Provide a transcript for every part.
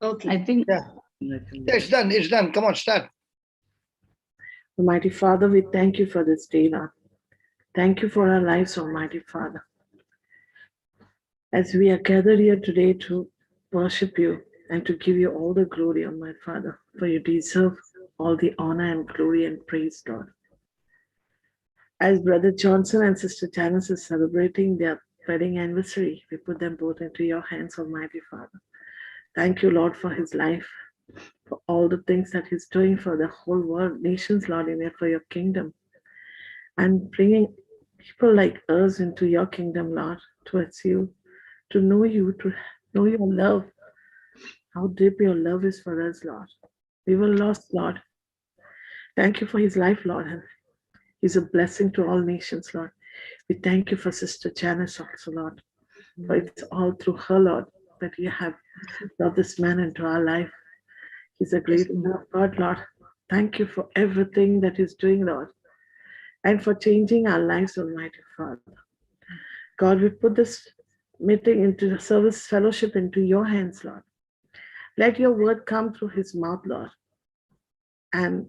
Okay. I think. Yeah. Yeah, it's done. It's done. Come on, start. Almighty Father, we thank you for this day, Lord. Thank you for our lives, Almighty Father. As we are gathered here today to worship you and to give you all the glory, Almighty Father, for you deserve all the honor and glory and praise, Lord. As Brother Johnson and Sister Janice is celebrating their wedding anniversary, we put them both into your hands, Almighty Father. Thank you, Lord, for his life, for all the things that he's doing for the whole world, nations, Lord, and for your kingdom, and bringing people like us into your kingdom, Lord, towards you, to know you, to know your love, how deep your love is for us, Lord. We were lost, Lord. Thank you for his life, Lord. And he's a blessing to all nations, Lord. We thank you for Sister Janice also, Lord. For it's all through her, Lord, that you have brought this man into our life. He's a great man of God, Lord. Thank you for everything that he's doing, Lord, and for changing our lives, Almighty Father. God, we put this meeting into the service fellowship into your hands, Lord. Let your word come through his mouth, Lord. And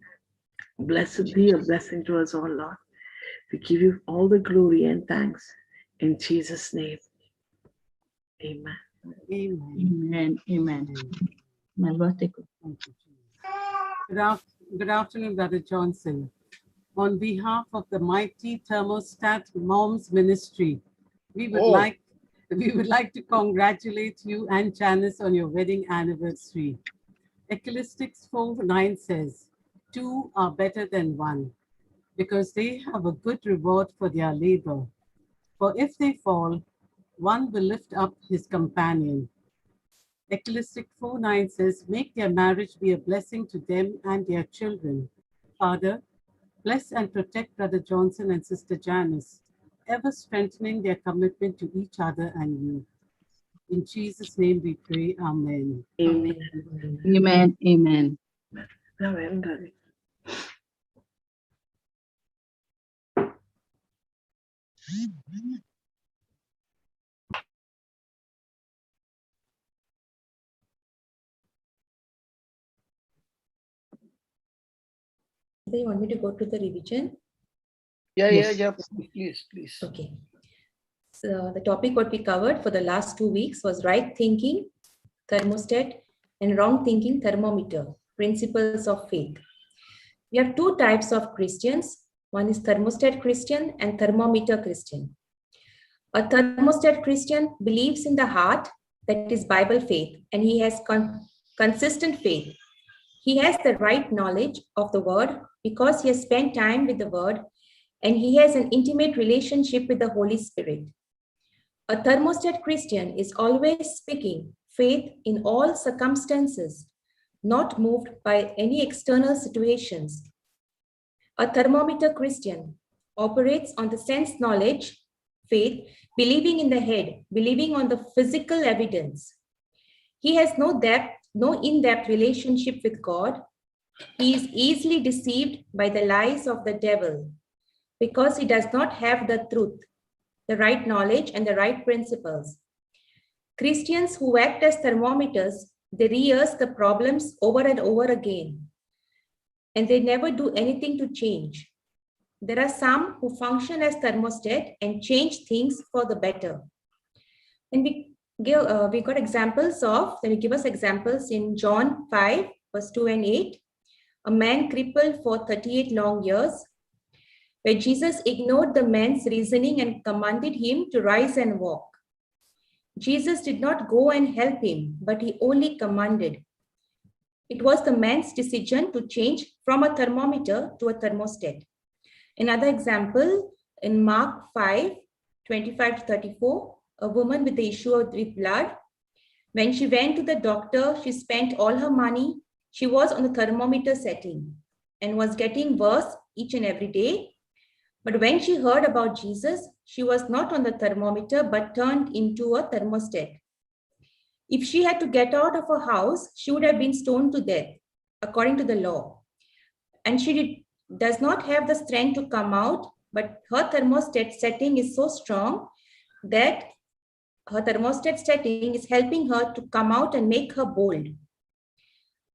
blessed be a blessing to us all, Lord. We give you all the glory and thanks in Jesus' name. Amen. Amen. Amen. Good afternoon, Brother Johnson. On behalf of the mighty Thermostat Moms Ministry, we would like to congratulate you and Janice on your wedding anniversary. Ecclesiastes 4:9 says, "Two are better than one, because they have a good reward for their labor. For if they fall, one will lift up his companion." Ecclesiastes 4:9 says, "Make their marriage be a blessing to them and their children." Father, bless and protect Brother Johnson and Sister Janice, ever strengthening their commitment to each other and you. In Jesus' name we pray, amen. Amen. Amen. Amen. Amen. Do you want me to go to the revision? Yeah. Please. Okay. So the topic what we covered for the last 2 weeks was right thinking, thermostat, and wrong thinking, thermometer, principles of faith. We have two types of Christians. One is thermostat Christian and thermometer Christian. A thermostat Christian believes in the heart, that is Bible faith, and he has consistent faith. He has the right knowledge of the word because he has spent time with the word, and he has an intimate relationship with the Holy Spirit. A thermostat Christian is always speaking faith in all circumstances, not moved by any external situations. A thermometer Christian operates on the sense knowledge, faith, believing in the head, believing on the physical evidence. He has no in-depth relationship with God. He is easily deceived by the lies of the devil because he does not have the truth, the right knowledge, and the right principles. Christians who act as thermometers, they rehearse the problems over and over again, and they never do anything to change. There are some who function as thermostat and change things for the better. And we got examples of, let me give us examples in John 5, verse 2 and 8. A man crippled for 38 long years, where Jesus ignored the man's reasoning and commanded him to rise and walk. Jesus did not go and help him, but he only commanded. It was the man's decision to change from a thermometer to a thermostat. Another example in Mark 5, 25 to 34, a woman with the issue of blood. When she went to the doctor, she spent all her money. She was on the thermometer setting and was getting worse each and every day. But when she heard about Jesus, she was not on the thermometer, but turned into a thermostat. If she had to get out of her house, she would have been stoned to death, according to the law. And she does not have the strength to come out, but her thermostat setting is so strong that her thermostat setting is helping her to come out and make her bold.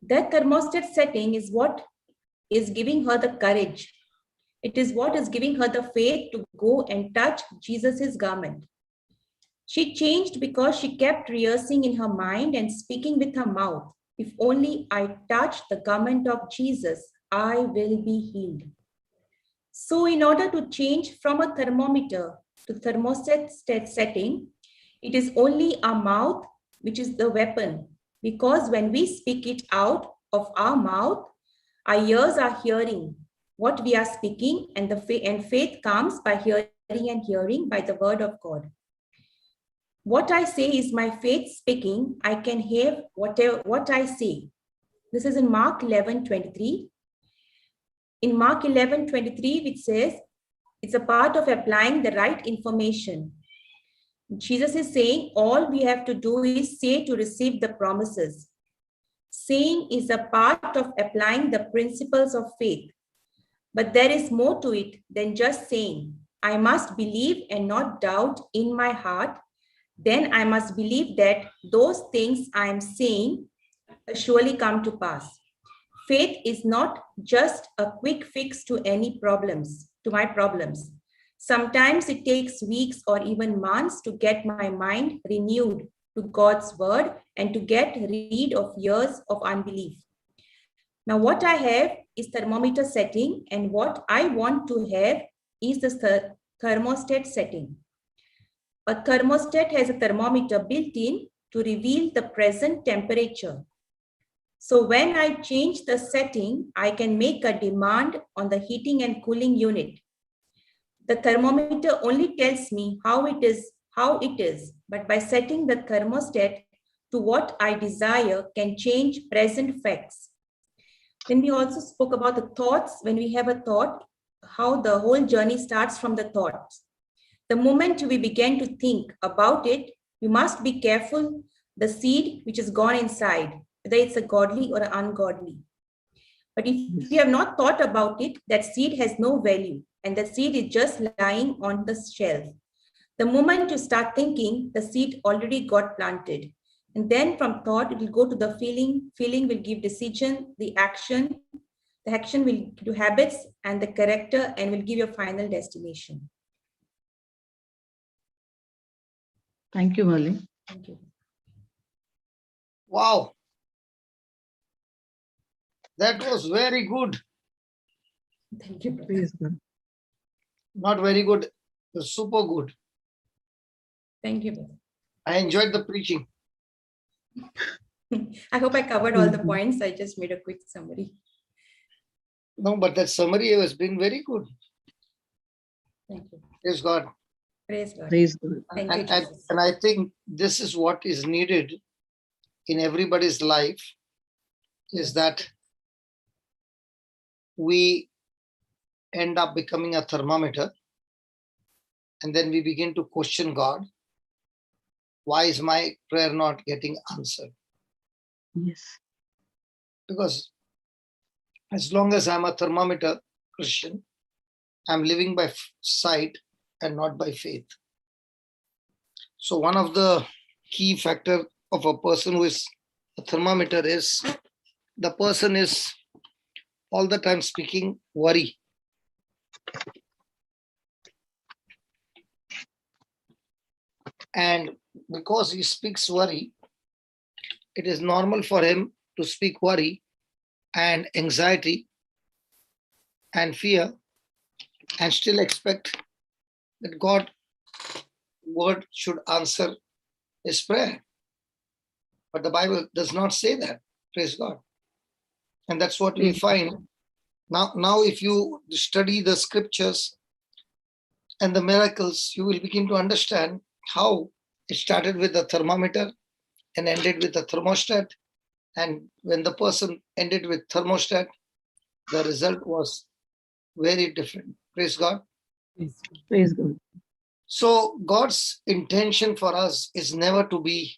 That thermostat setting is what is giving her the courage. It is what is giving her the faith to go and touch Jesus's garment. She changed because she kept rehearsing in her mind and speaking with her mouth. If only I touch the garment of Jesus, I will be healed. So in order to change from a thermometer to thermostat setting, it is only our mouth which is the weapon. Because when we speak it out of our mouth, our ears are hearing what we are speaking, and faith comes by hearing and hearing by the word of God. What I say is my faith speaking. I can hear what I say. This is in Mark 11:23. In Mark 11:23, which says, it's a part of applying the right information. Jesus is saying all we have to do is say to receive the promises. Saying is a part of applying the principles of faith. But there is more to it than just saying. I must believe and not doubt in my heart. Then I must believe that those things I am saying surely come to pass. Faith is not just a quick fix to my problems. Sometimes it takes weeks or even months to get my mind renewed to God's word and to get rid of years of unbelief. Now, what I have is thermometer setting, and what I want to have is the thermostat setting. A thermostat has a thermometer built in to reveal the present temperature. So when I change the setting, I can make a demand on the heating and cooling unit. The thermometer only tells me how it is, but by setting the thermostat to what I desire can change present facts. Then we also spoke about the thoughts. When we have a thought, how the whole journey starts from the thoughts. The moment we begin to think about it, we must be careful the seed which is gone inside, whether it's a godly or an ungodly. But if we have not thought about it, that seed has no value, and the seed is just lying on the shelf. The moment you start thinking, the seed already got planted. And then from thought, it will go to the feeling. Feeling will give decision, the action will do habits and the character, and will give your final destination. Thank you, Mali. Thank you. Wow. That was very good. Thank you, brother. Praise God. Not very good. It was super good. Thank you, brother. I enjoyed the preaching. I hope I covered all the points. I just made a quick summary. No, but that summary has been very good. Thank you. Praise God. Praise God. Praise God. Thank you, Jesus. And I think this is what is needed in everybody's life, is that we end up becoming a thermometer, and then we begin to question God. Why is my prayer not getting answered? Yes. Because as long as I'm a thermometer Christian, I'm living by sight and not by faith. So one of the key factor of a person who is a thermometer is the person is all the time speaking worry. And because he speaks worry, it is normal for him to speak worry and anxiety and fear and still expect that God word should answer his prayer. But the Bible does not say that. Praise God. And that's what we find. Now, if you study the scriptures and the miracles, you will begin to understand how it started with the thermometer and ended with the thermostat. And when the person ended with thermostat, the result was very different. Praise God. Praise God. So God's intention for us is never to be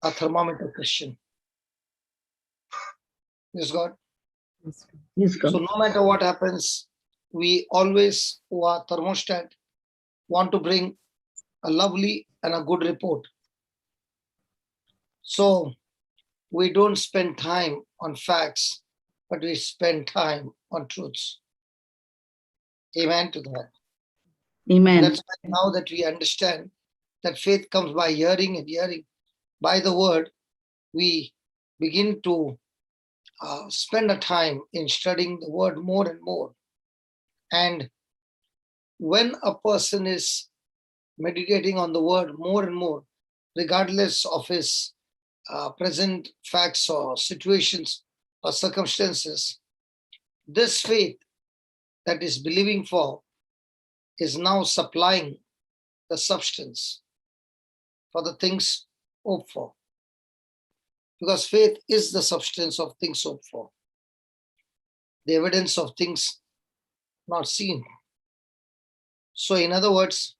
a thermometer Christian. Praise God. Yes, God. So no matter what happens, we always, who are thermostat, want to bring a lovely and a good report. So we don't spend time on facts, but we spend time on truths. Amen to that. Amen. That's why now that we understand that faith comes by hearing and hearing by the word, we begin to spend a time in studying the word more and more. And when a person is meditating on the word more and more, regardless of his present facts or situations or circumstances, this faith that is believing for is now supplying the substance for the things hoped for. Because faith is the substance of things hoped for, the evidence of things not seen. So, in other words,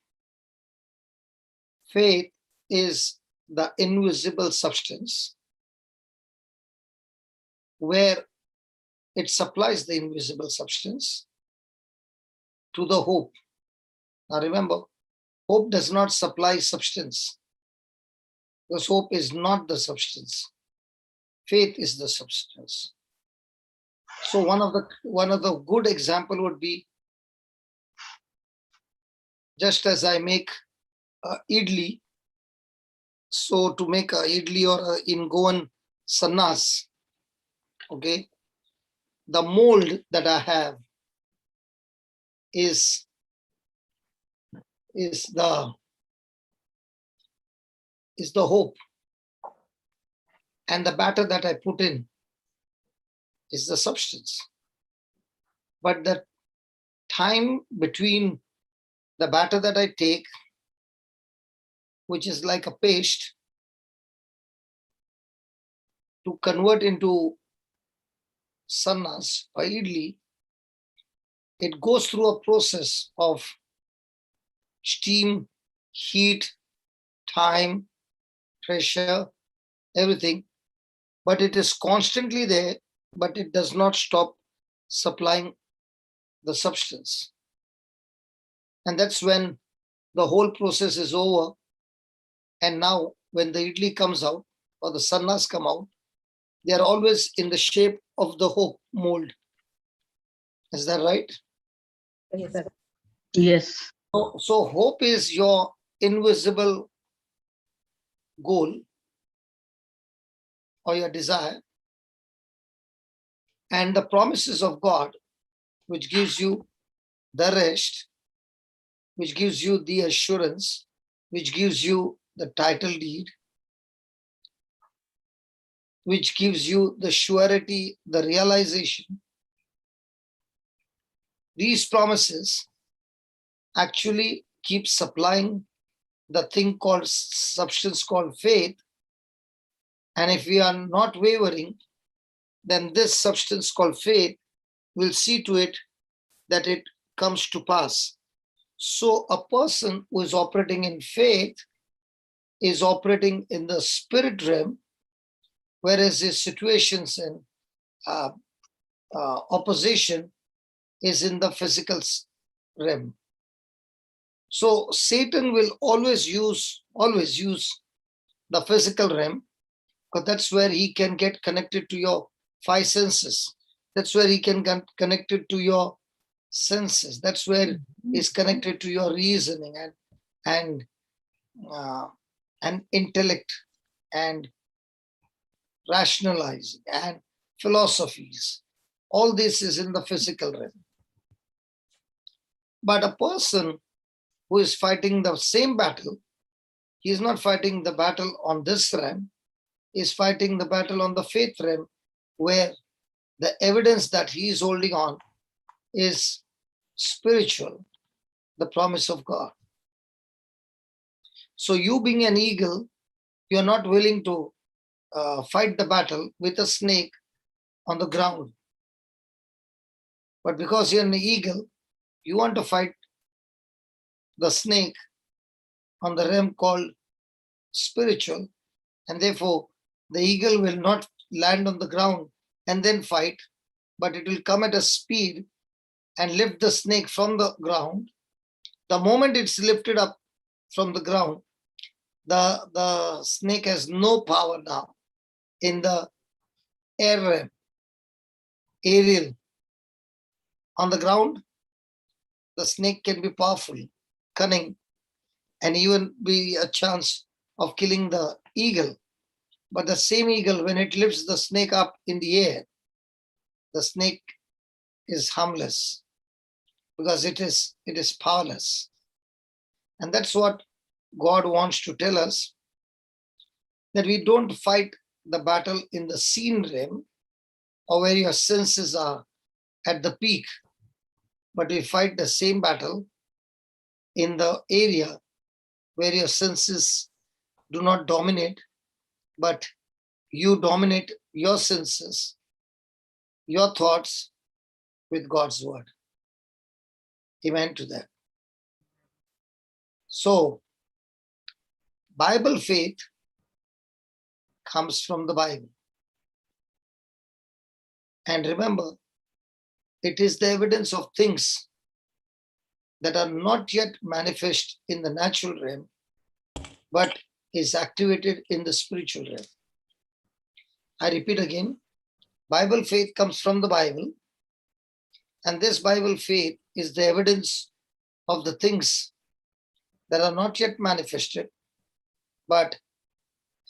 faith is the invisible substance where it supplies the invisible substance to the hope. Now remember, hope does not supply substance, because hope is not the substance. Faith is the substance. So one of the good example would be, just as I make idli, so to make a idli or in Goan sannas, okay, the mold that I have is the hope, and the batter that I put in is the substance. But the time between the batter that I take, which is like a paste, to convert into sannas or idli, it goes through a process of steam, heat, time, pressure, everything, but it is constantly there, but it does not stop supplying the substance. And that's when the whole process is over. And now when the idli comes out or the sannas come out, they are always in the shape of the hope mold. Is that right? Yes, sir. Yes. So hope is your invisible goal or your desire, and the promises of God, which gives you the rest, which gives you the assurance, which gives you the title deed, which gives you the surety, the realization. These promises actually keep supplying the thing called substance called faith. And if we are not wavering, then this substance called faith will see to it that it comes to pass. So a person who is operating in faith is operating in the spirit realm, whereas his situations in opposition is in the physical realm. So Satan will always use the physical realm, because that's where he can get connected to your five senses. That's where he can get connected to your senses. That's where he's connected to your reasoning and intellect and rationalizing and philosophies. All this is in the physical realm. But a person who is fighting the same battle, he is not fighting the battle on this realm, he is fighting the battle on the faith realm, where the evidence that he is holding on is spiritual, the promise of God. So you being an eagle, you are not willing to fight the battle with a snake on the ground. But because you're an eagle, you want to fight the snake on the realm called spiritual, and therefore the eagle will not land on the ground and then fight, but it will come at a speed and lift the snake from the ground. The moment it's lifted up from the ground, the snake has no power now. in the air realm, aerial. On the ground, the snake can be powerful, cunning, and even be a chance of killing the eagle. But the same eagle, when it lifts the snake up in the air, the snake is harmless because it is powerless. And that's what God wants to tell us, that we don't fight the battle in the seen realm or where your senses are at the peak, but we fight the same battle in the area where your senses do not dominate, but you dominate your senses, your thoughts with God's word. Amen to that. So, Bible faith comes from the Bible. And remember, it is the evidence of things that are not yet manifest in the natural realm, but is activated in the spiritual realm. I repeat again, Bible faith comes from the Bible, and this Bible faith is the evidence of the things that are not yet manifested, but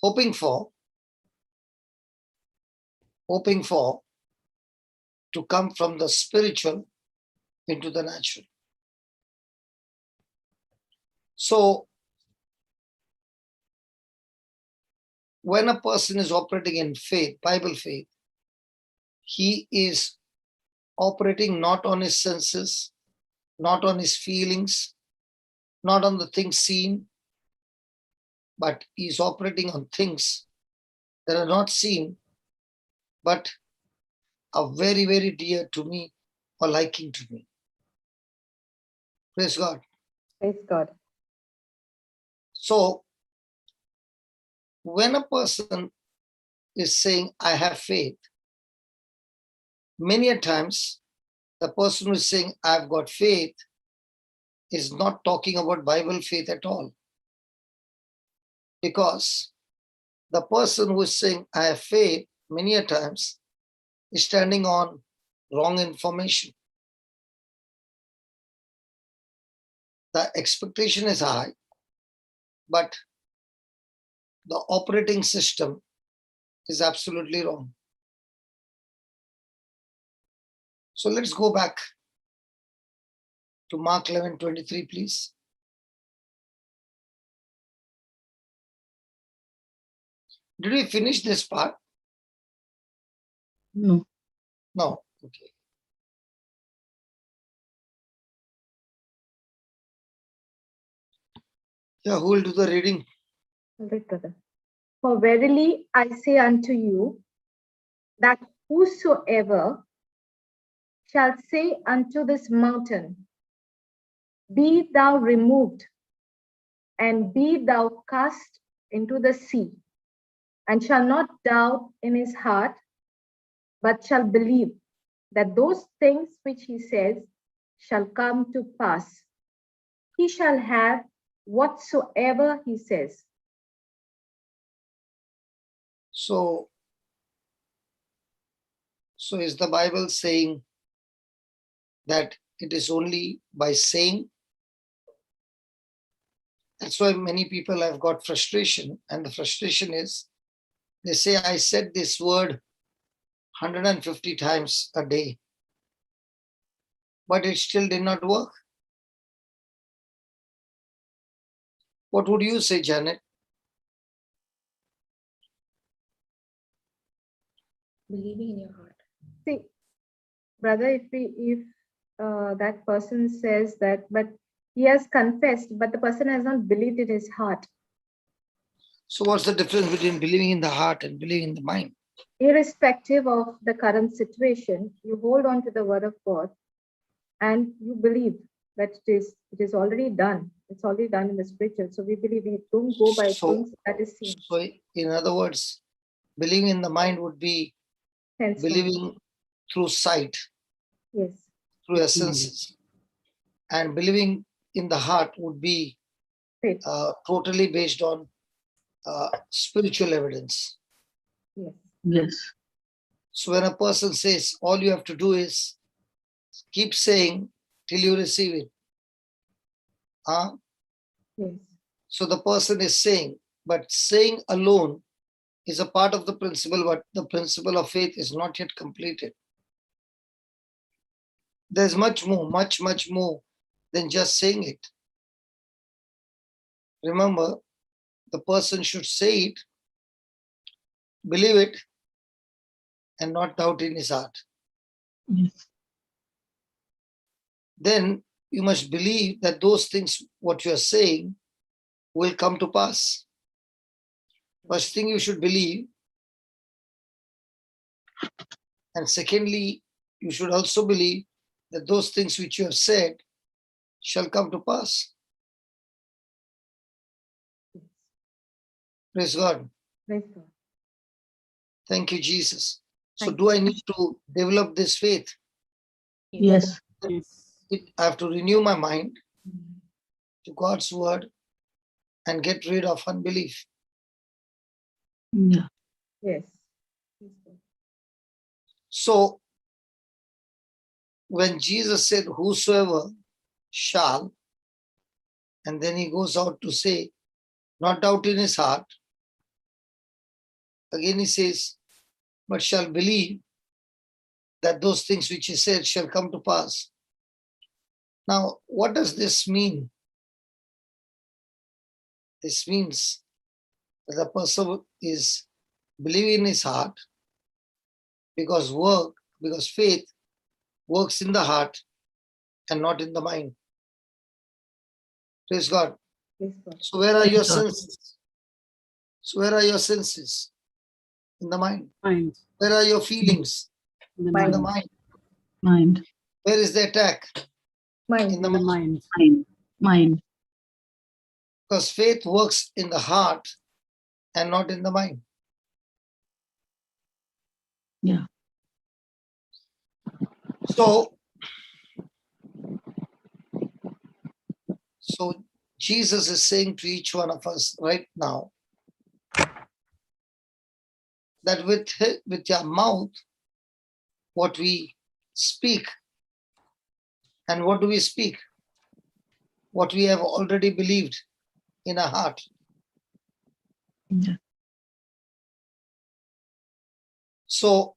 hoping for to come from the spiritual into the natural. So, when a person is operating in faith, Bible faith, he is operating not on his senses, not on his feelings, not on the things seen, but he is operating on things that are not seen, but are very, very dear to me or liking to me. Praise God. Praise God. So, when a person is saying, I have faith, many a times the person who is saying, I've got faith, is not talking about Bible faith at all. Because the person who is saying, I have faith, many a times is standing on wrong information. The expectation is high, but the operating system is absolutely wrong. So let's go back to Mark 11:23, please. Did we finish this part? No. No. Okay. Yeah, who will do the reading? All right, brother. For verily I say unto you, that whosoever shall say unto this mountain, be thou removed, and be thou cast into the sea, and shall not doubt in his heart, but shall believe that those things which he says shall come to pass, he shall have whatsoever he says. So is the Bible saying that it is only by saying? That's why many people have got frustration, and the frustration is they say, I said this word 150 times a day, but it still did not work. What would you say, Janet? Believing in your heart. See, brother, if that person says that, but he has confessed, but the person has not believed in his heart. So what's the difference between believing in the heart and believing in the mind? Irrespective of the current situation, you hold on to the word of God and you believe that it is already done. It's already done in the spiritual. So we believe it. Don't go by things that is seen. So in other words, believing in the mind would be Hence, believing through sight, yes, through your senses. And believing in the heart would be faith. totally based on spiritual evidence. Yes. Yes. So when a person says, all you have to do is keep saying till you receive it. Yes. So the person is saying, but saying alone is a part of the principle, but the principle of faith is not yet completed. There's much more, much more than just saying it. Remember, the person should say it, believe it, and not doubt in his heart. Yes. Then you must believe that those things, what you are saying, will come to pass. First thing you should believe. And secondly, you should also believe that those things which you have said shall come to pass. Praise God. Praise God. Thank you, Jesus. So Thank do I need to develop this faith? Yes. Yes. I have to renew my mind to God's word and get rid of unbelief. Yeah. Yes. Praise God. So when Jesus said, whosoever shall, and then he goes out to say, not doubt in his heart. Again he says, but shall believe that those things which he said shall come to pass. Now, what does this mean? This means that the person is believing in his heart because faith works in the heart and not in the mind. Praise God. Praise God. So where are Praise your God. senses? So where are your senses? In the mind. Mind. Where are your feelings? In the In the mind. mind. Mind. Where is the attack? Mind. In the In the mind. mind. Mind. Mind. Because faith works in the heart and not in the mind. Yeah. So Jesus is saying to each one of us right now that with your mouth, what we speak, and what do we speak? What we have already believed in our heart. Yeah. So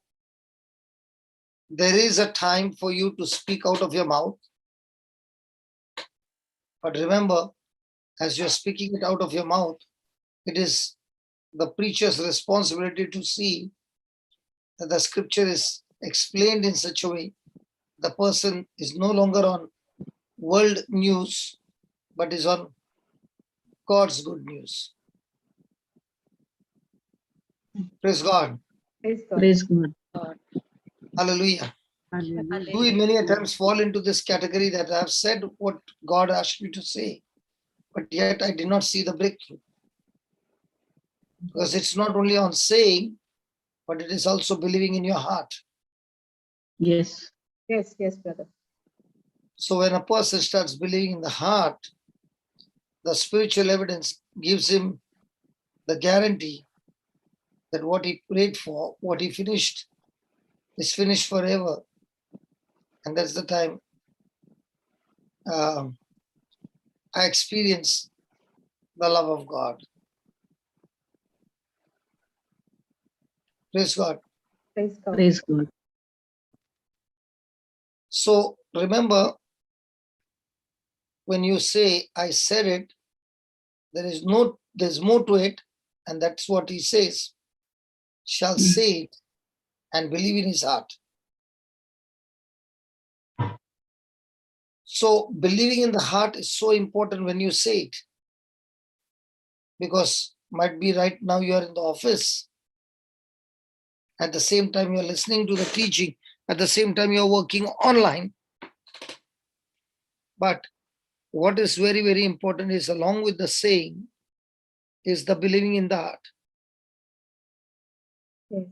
there is a time for you to speak out of your mouth. But remember, as you're speaking it out of your mouth, it is the preacher's responsibility to see that the scripture is explained in such a way the person is no longer on world news, but is on God's good news. Praise God. Praise God. Praise God. Hallelujah. Hallelujah. Do we many a times fall into this category that I have said what God asked me to say, but yet I did not see the breakthrough? Because it's not only on saying, but it is also believing in your heart. Yes. Yes, yes, brother. So when a person starts believing in the heart, the spiritual evidence gives him the guarantee that what he prayed for, what he finished, is finished forever. And that's the time I experience the love of God. Praise God. Praise God. Praise God. So remember, when you say, I said it, there's more to it, and that's what he says. Shall say it and believe in his heart. So believing in the heart is so important when you say it. Because might be right now you are in the office. At the same time you are listening to the teaching. At the same time you are working online. But what is very, very important is along with the saying is the believing in the heart. Yes.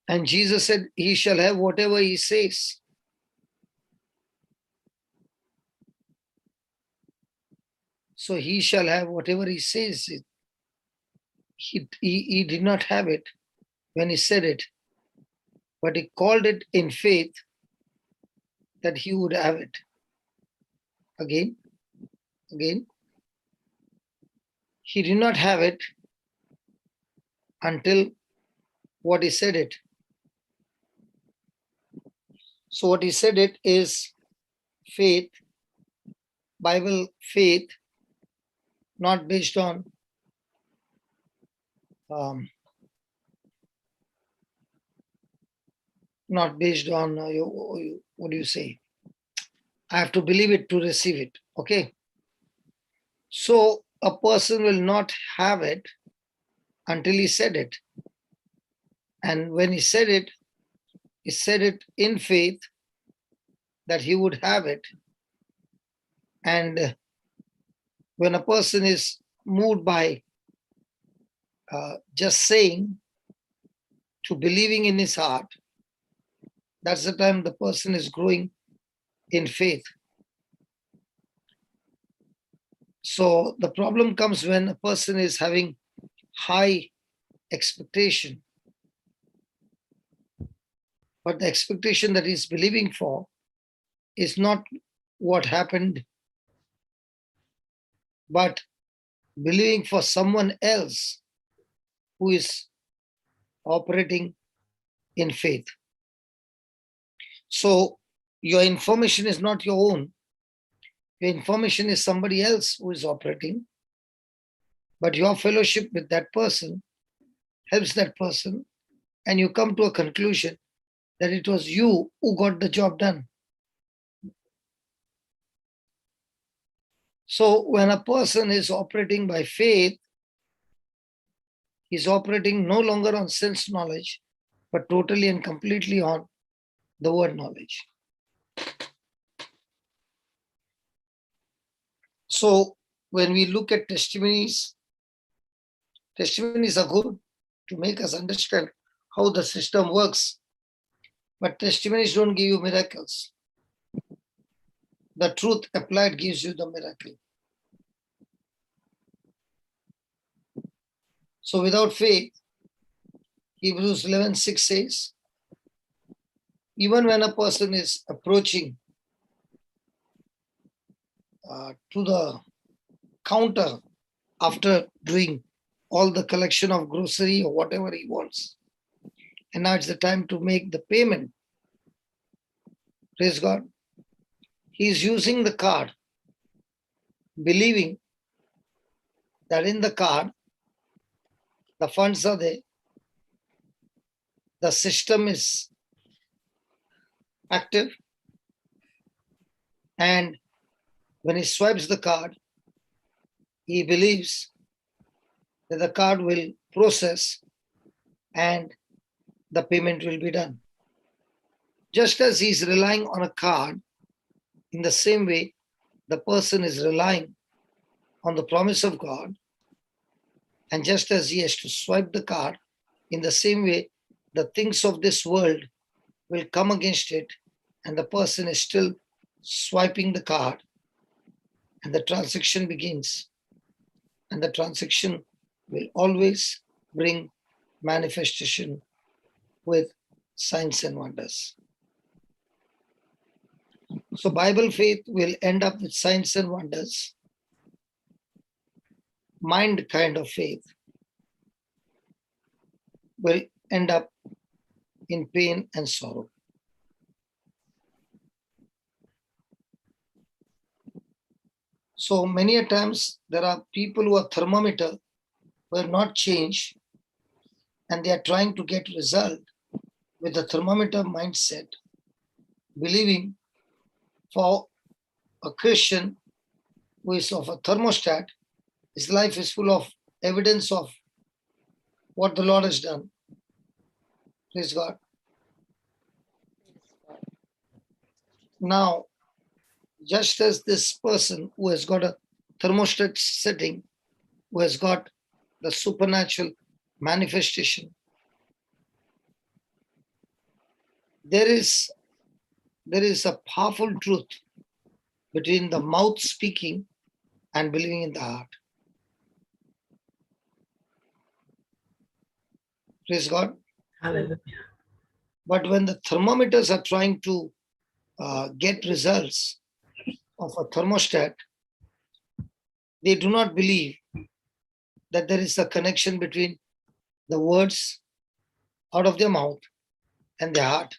And Jesus said, he shall have whatever he says. So he shall have whatever he says. he did not have it when he said it, but he called it in faith that he would have it. Again. He did not have it until what he said it. So what he said it is faith, Bible faith, not based on what do you say? I have to believe it to receive it. Okay. So a person will not have it until he said it. And when he said it in faith that he would have it. And when a person is moved by just saying to believing in his heart, that's the time the person is growing in faith. So the problem comes when a person is having high expectation, but the expectation that he's believing for is not what happened, but believing for someone else who is operating in faith. So your information is not your own. Your information is somebody else who is operating, but your fellowship with that person helps that person, and you come to a conclusion that it was you who got the job done. So when a person is operating by faith, he's operating no longer on sense knowledge, but totally and completely on the word knowledge. So when we look at testimonies are good to make us understand how the system works, but testimonies don't give you miracles. The truth applied gives you the miracle. So without faith, Hebrews 11:6 says, even when a person is approaching to the counter after doing all the collection of grocery or whatever he wants, and now it's the time to make the payment, praise God, he is using the card, believing that in the card, the funds are there, the system is active, and when he swipes the card, he believes that the card will process and the payment will be done. Just as he is relying on a card, in the same way, the person is relying on the promise of God, and just as he has to swipe the card, in the same way, the things of this world will come against it, and the person is still swiping the card, and the transaction begins. And the transaction will always bring manifestation with signs and wonders. So Bible faith will end up with signs and wonders. Mind kind of faith will end up in pain and sorrow. So many a times there are people who are thermometer who have not changed, and they are trying to get result with a thermometer mindset, believing for a Christian who is of a thermostat, his life is full of evidence of what the Lord has done. Praise God. Now, just as this person who has got a thermostat setting, who has got the supernatural manifestation, there is a powerful truth between the mouth speaking and believing in the heart. Praise God. Hallelujah. But when the thermometers are trying to get results of a thermostat, they do not believe that there is a connection between the words out of their mouth and their heart,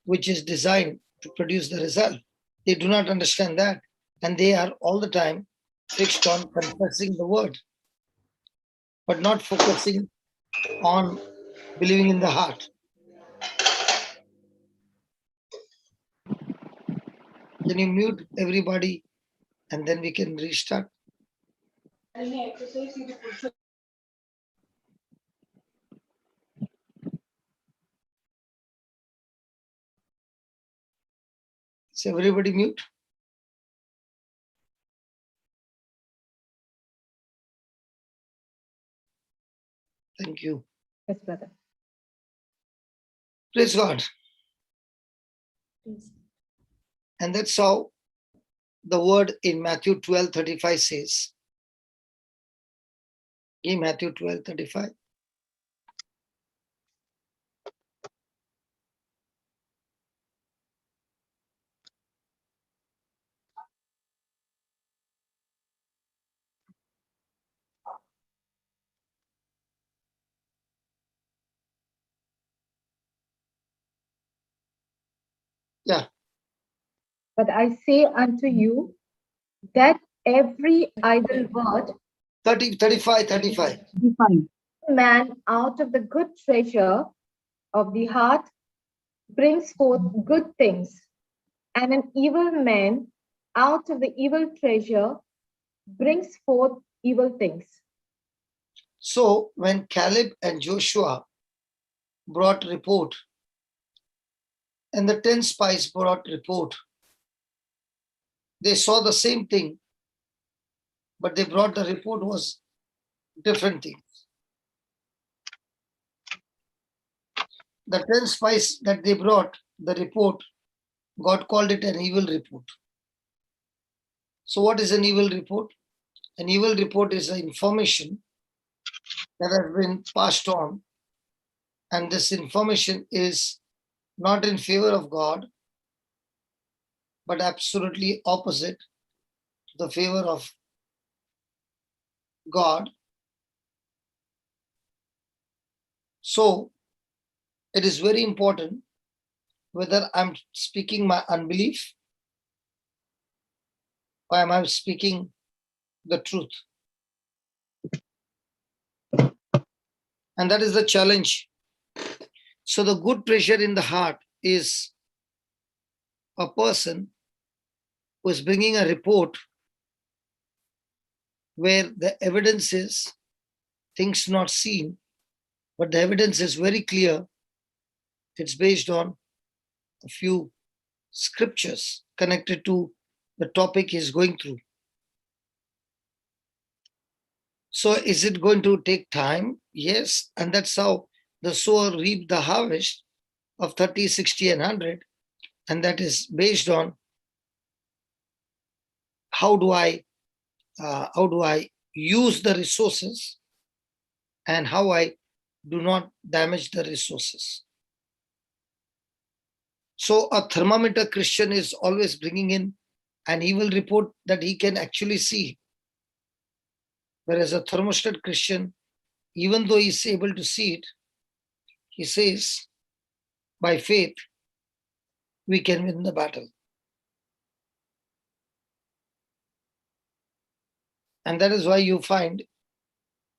which is designed to produce the result. They do not understand that. And they are all the time fixed on confessing the word, but not focusing on believing in the heart. Can you mute everybody and then we can restart? Is everybody mute? Thank you. Yes, brother. Praise God. Please. And that's how the word in Matthew 12:35 says. In Matthew 12:35. Yeah. But I say unto you that every idle word 35. man out of the good treasure of the heart brings forth good things, and an evil man out of the evil treasure brings forth evil things. So when Caleb and Joshua brought report, and the 10 spies brought report, they saw the same thing, but they brought the report was different thing. The 10 spies that they brought, the report, God called it an evil report. So what is an evil report? An evil report is an information that has been passed on, and this information is not in favor of God, but absolutely opposite to the favor of God. So it is very important whether I'm speaking my unbelief or am I speaking the truth. And that is the challenge. So the good treasure in the heart is a person who is bringing a report where the evidence is things not seen, but the evidence is very clear. It's based on a few scriptures connected to the topic he's going through. So is it going to take time? Yes. And that's how the sower reaped the harvest of 30, 60, and 100. And that is based on how do I use the resources and how I do not damage the resources. So a thermometer Christian is always bringing in an evil report that he can actually see. Whereas a thermostat Christian, even though he's able to see it, he says, by faith, we can win the battle. And that is why you find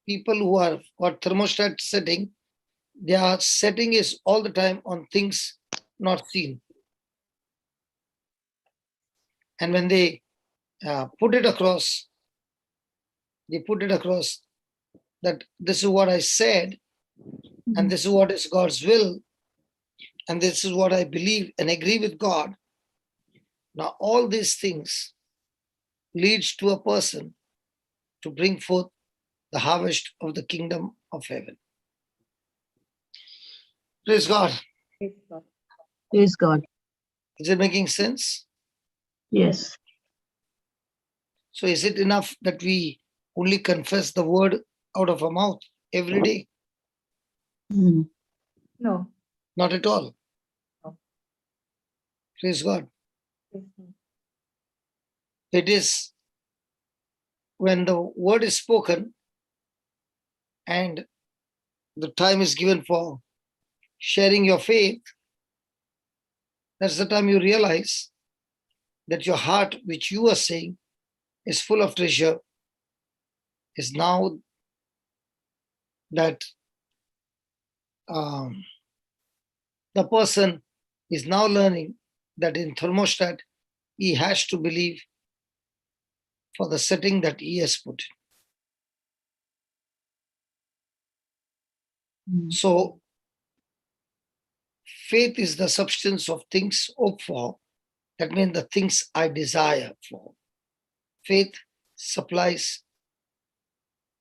people who are got thermostat setting, their setting is all the time on things not seen. And when they put it across that this is what I said, and this is what is God's will, and this is what I believe and agree with God. Now all these things leads to a person to bring forth the harvest of the kingdom of heaven. Praise God. Praise God. Praise God. Is it making sense? Yes. So is it enough that we only confess the word out of our mouth every day? Mm. No. Not at all. No. Praise God. Yes, no. It is when the word is spoken and the time is given for sharing your faith, that's the time you realize that your heart, which you are saying is full of treasure, is now that the person is now learning that in thermostat, he has to believe for the setting that he has put. Mm. So, faith is the substance of things hoped for. That means the things I desire for. Faith supplies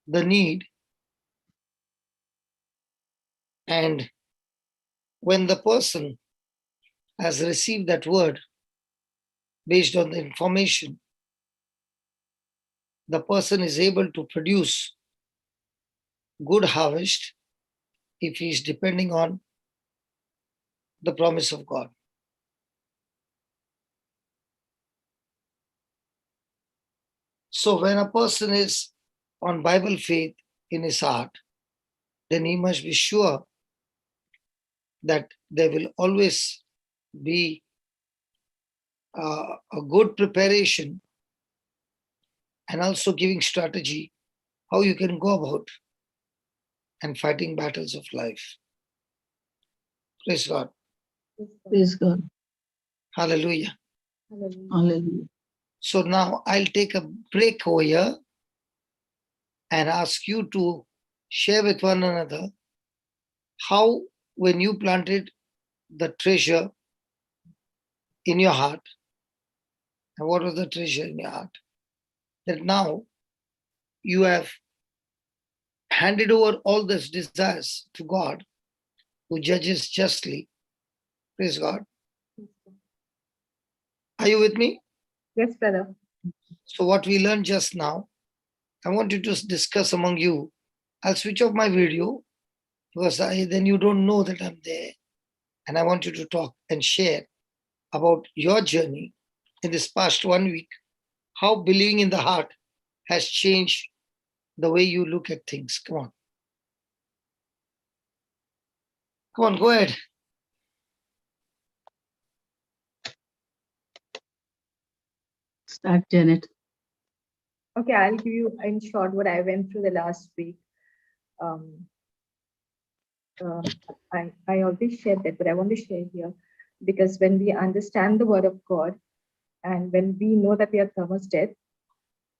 the need, and when the person has received that word based on the information, the person is able to produce good harvest if he is depending on the promise of God. So when a person is on Bible faith in his heart, then he must be sure that there will always be a good preparation and also giving strategy how you can go about and fighting battles of life. Praise God. Praise God. Hallelujah. Hallelujah. Hallelujah. So now I'll take a break over here and ask you to share with one another how, when you planted the treasure in your heart, and what was the treasure in your heart, that now you have handed over all these desires to God, who judges justly. Praise God. Are you with me? Yes, brother. So what we learned just now, I want you to discuss among you. I'll switch off my video because then you don't know that I'm there. And I want you to talk and share about your journey in this past 1 week, how believing in the heart has changed the way you look at things. Come on. Come on, go ahead. Start, Janet. Okay, I'll give you in short what I went through the last week. Um, I already shared that, but I want to share here because when we understand the word of God and when we know that we are thermostat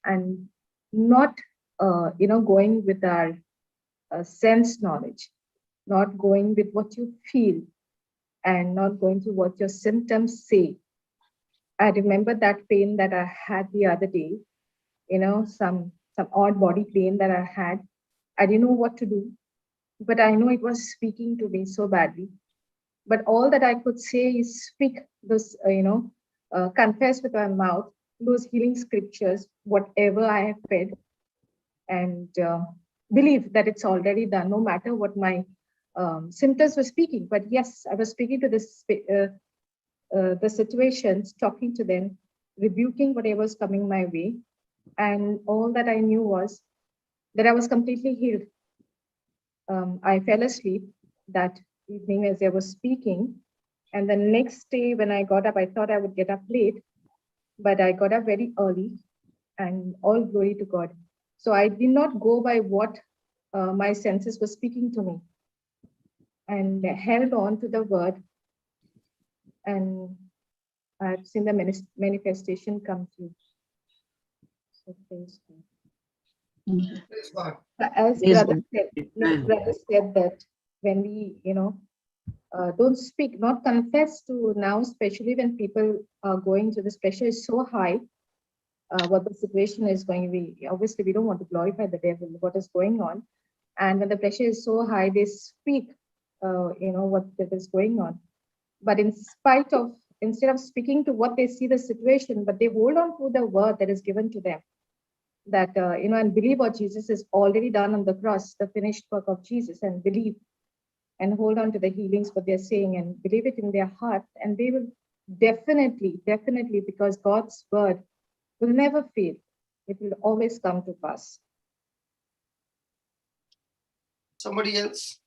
and not, going with our sense knowledge, not going with what you feel and not going to what your symptoms say. I remember that pain that I had the other day, some odd body pain that I had. I didn't know what to do, but I know it was speaking to me so badly. But all that I could say is speak those, confess with my mouth those healing scriptures, whatever I have fed, and believe that it's already done, no matter what my symptoms were speaking. But yes, I was speaking to the situations, talking to them, rebuking whatever was coming my way. And all that I knew was that I was completely healed. I fell asleep that evening as I was speaking. And the next day when I got up, I thought I would get up late, but I got up very early, and all glory to God. So I did not go by what my senses were speaking to me, and held on to the word, and I've seen the manifestation come through. So praise God. Praise God. As Praise brother God. said that when we, don't speak, not confess to now, especially when people are going to this pressure is so high, what the situation is going to be. Obviously, we don't want to glorify the devil, what is going on. And when the pressure is so high, they speak, what is going on. But instead of speaking to what they see the situation, but they hold on to the word that is given to them. That, and believe what Jesus has already done on the cross, the finished work of Jesus, and believe and hold on to the healings, what they're saying, and believe it in their heart. And they will definitely, because God's word will never fail. It will always come to pass. Somebody else?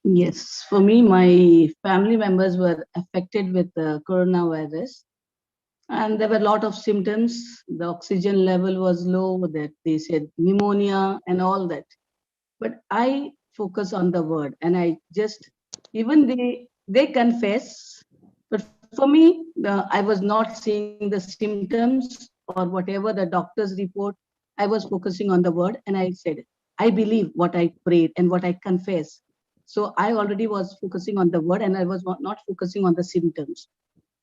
Yes, for me, my family members were affected with the coronavirus, and there were a lot of symptoms. The oxygen level was low, that they said pneumonia and all that. But I focus on the word, and I just, even they confess, but for me, I was not seeing the symptoms or whatever the doctor's report. I was focusing on the word, and I said, I believe what I prayed and what I confess. So I already was focusing on the word, and I was not focusing on the symptoms.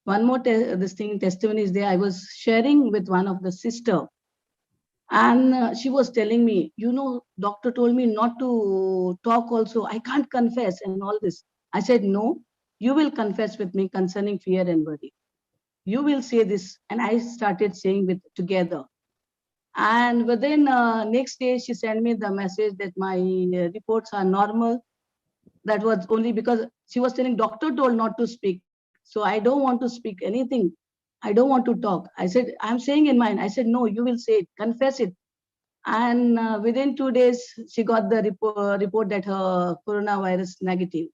One more testimony is there. I was sharing with one of the sister, and she was telling me, doctor told me not to talk also. I can't confess and all this. I said, no, you will confess with me concerning fear and worry. You will say this. And I started saying with together. And within next day, she sent me the message that my reports are normal. That was only because she was telling doctor told not to speak. So I don't want to speak anything. I don't want to talk. I said, I'm saying in mind. I said, no, you will say it, confess it. And within 2 days, she got the report that her coronavirus negative.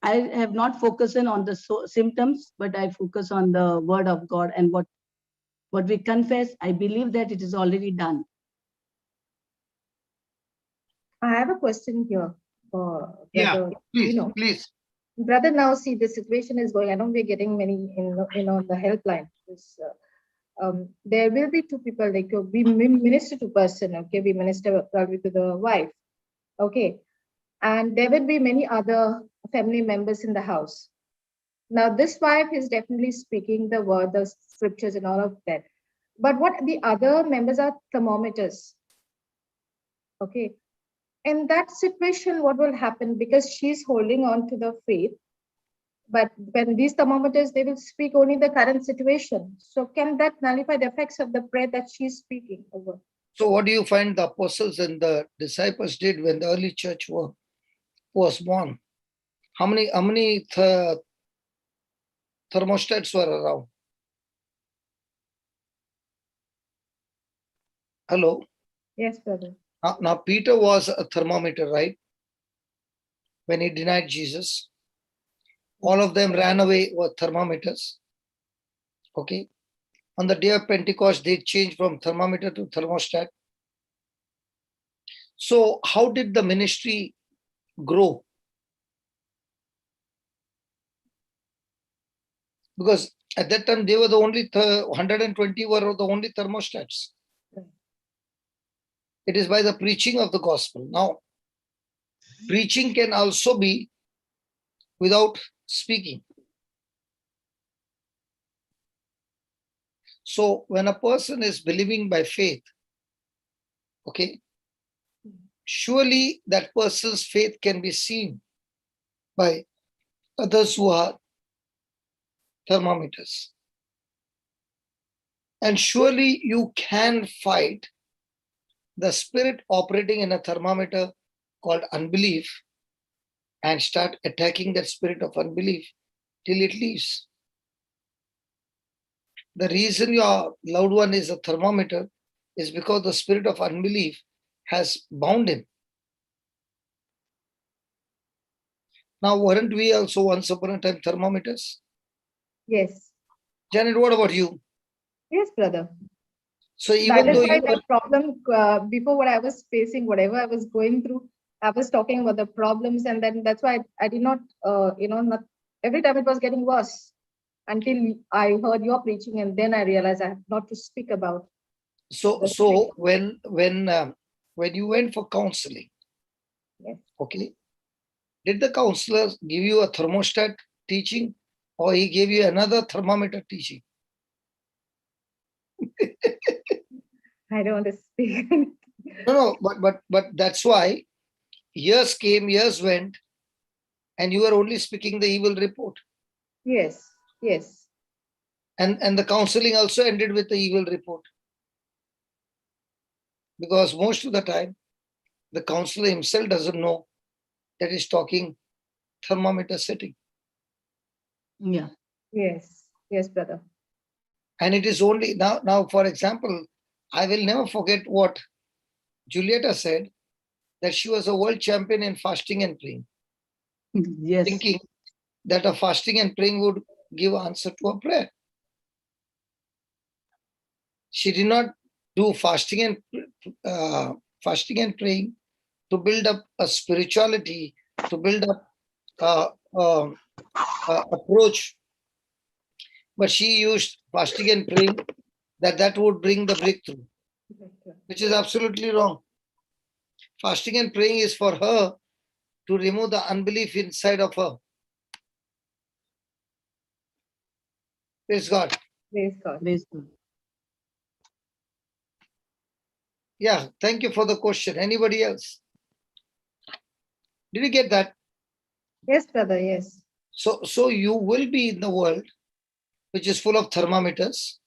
I have not focused on the symptoms, but I focus on the word of God and what we confess. I believe that it is already done. I have a question here. Yeah, please. Brother, now see, the situation is going. I know we're getting many in the helpline. There will be two people, like we minister to person, okay, we minister probably to the wife, okay, and there will be many other family members in the house. Now this wife is definitely speaking the word, the scriptures and all of that, but what the other members are thermometers, okay. In that situation, what will happen, because she's holding on to the faith, but when these thermometers, they will speak only the current situation. So can that nullify the effects of the prayer that she's speaking over? So what do you find the apostles and the disciples did when the early church was born? How many thermostats were around? Hello? Yes, brother. Now Peter was a thermometer, right? When he denied Jesus. All of them ran away with thermometers. Okay. On the day of Pentecost, they changed from thermometer to thermostat. So how did the ministry grow? Because at that time, they were the only 120 were the only thermostats. It is by the preaching of the gospel. Now, preaching can also be without speaking. So when a person is believing by faith, okay, surely that person's faith can be seen by others who are thermometers. And surely you can fight the spirit operating in a thermometer called unbelief and start attacking that spirit of unbelief till it leaves. The reason your loved one is a thermometer is because the spirit of unbelief has bound him. Now, weren't we also once upon a time thermometers? Yes. Janet, what about you? Yes, brother. So even that though is why you were... the problem before, what I was facing, whatever I was going through, I was talking about the problems, and then that's why I did not, not every time it was getting worse until I heard your preaching, and then I realized I have not to speak about. So when you went for counseling, yes, okay, did the counselor give you a thermostat teaching, or he gave you another thermometer teaching? I don't want to speak. No, but that's why years came, years went, and you were only speaking the evil report. Yes. And the counseling also ended with the evil report. Because most of the time, the counselor himself doesn't know that is talking thermometer setting. Yeah. Yes. Yes, brother. And it is only now, for example, I will never forget what Julieta said, that she was a world champion in fasting and praying, Yes. thinking that a fasting and praying would give answer to a prayer. She did not do fasting and praying to build up a spirituality, to build up approach, but she used fasting and praying that would bring the breakthrough, which is absolutely wrong. Fasting and praying is for her to remove the unbelief inside of her. Praise God. Praise God. Praise God. Yeah, thank you for the question. Anybody else? Did you get that? Yes, brother. Yes. So you will be in the world which is full of thermometers,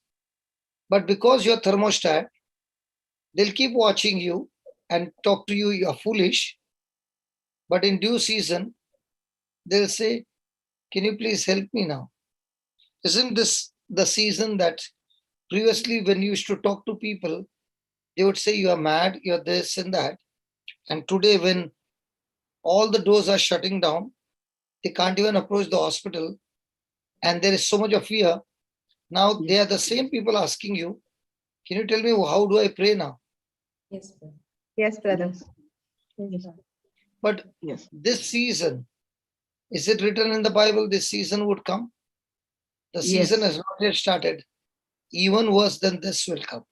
but because you're thermostat, they'll keep watching you and talk to you, you're foolish. But in due season, they'll say, can you please help me now? Isn't this the season that previously when you used to talk to people, they would say you are mad, you're this and that. And today when all the doors are shutting down, they can't even approach the hospital, and there is so much of fear. Now they are the same people asking you, can you tell me how do I pray now? Yes, brother. Yes, brother. Yes. Praise God. But Yes. this season, is it written in the Bible this season would come? The season Yes. has not yet started. Even worse than this will come.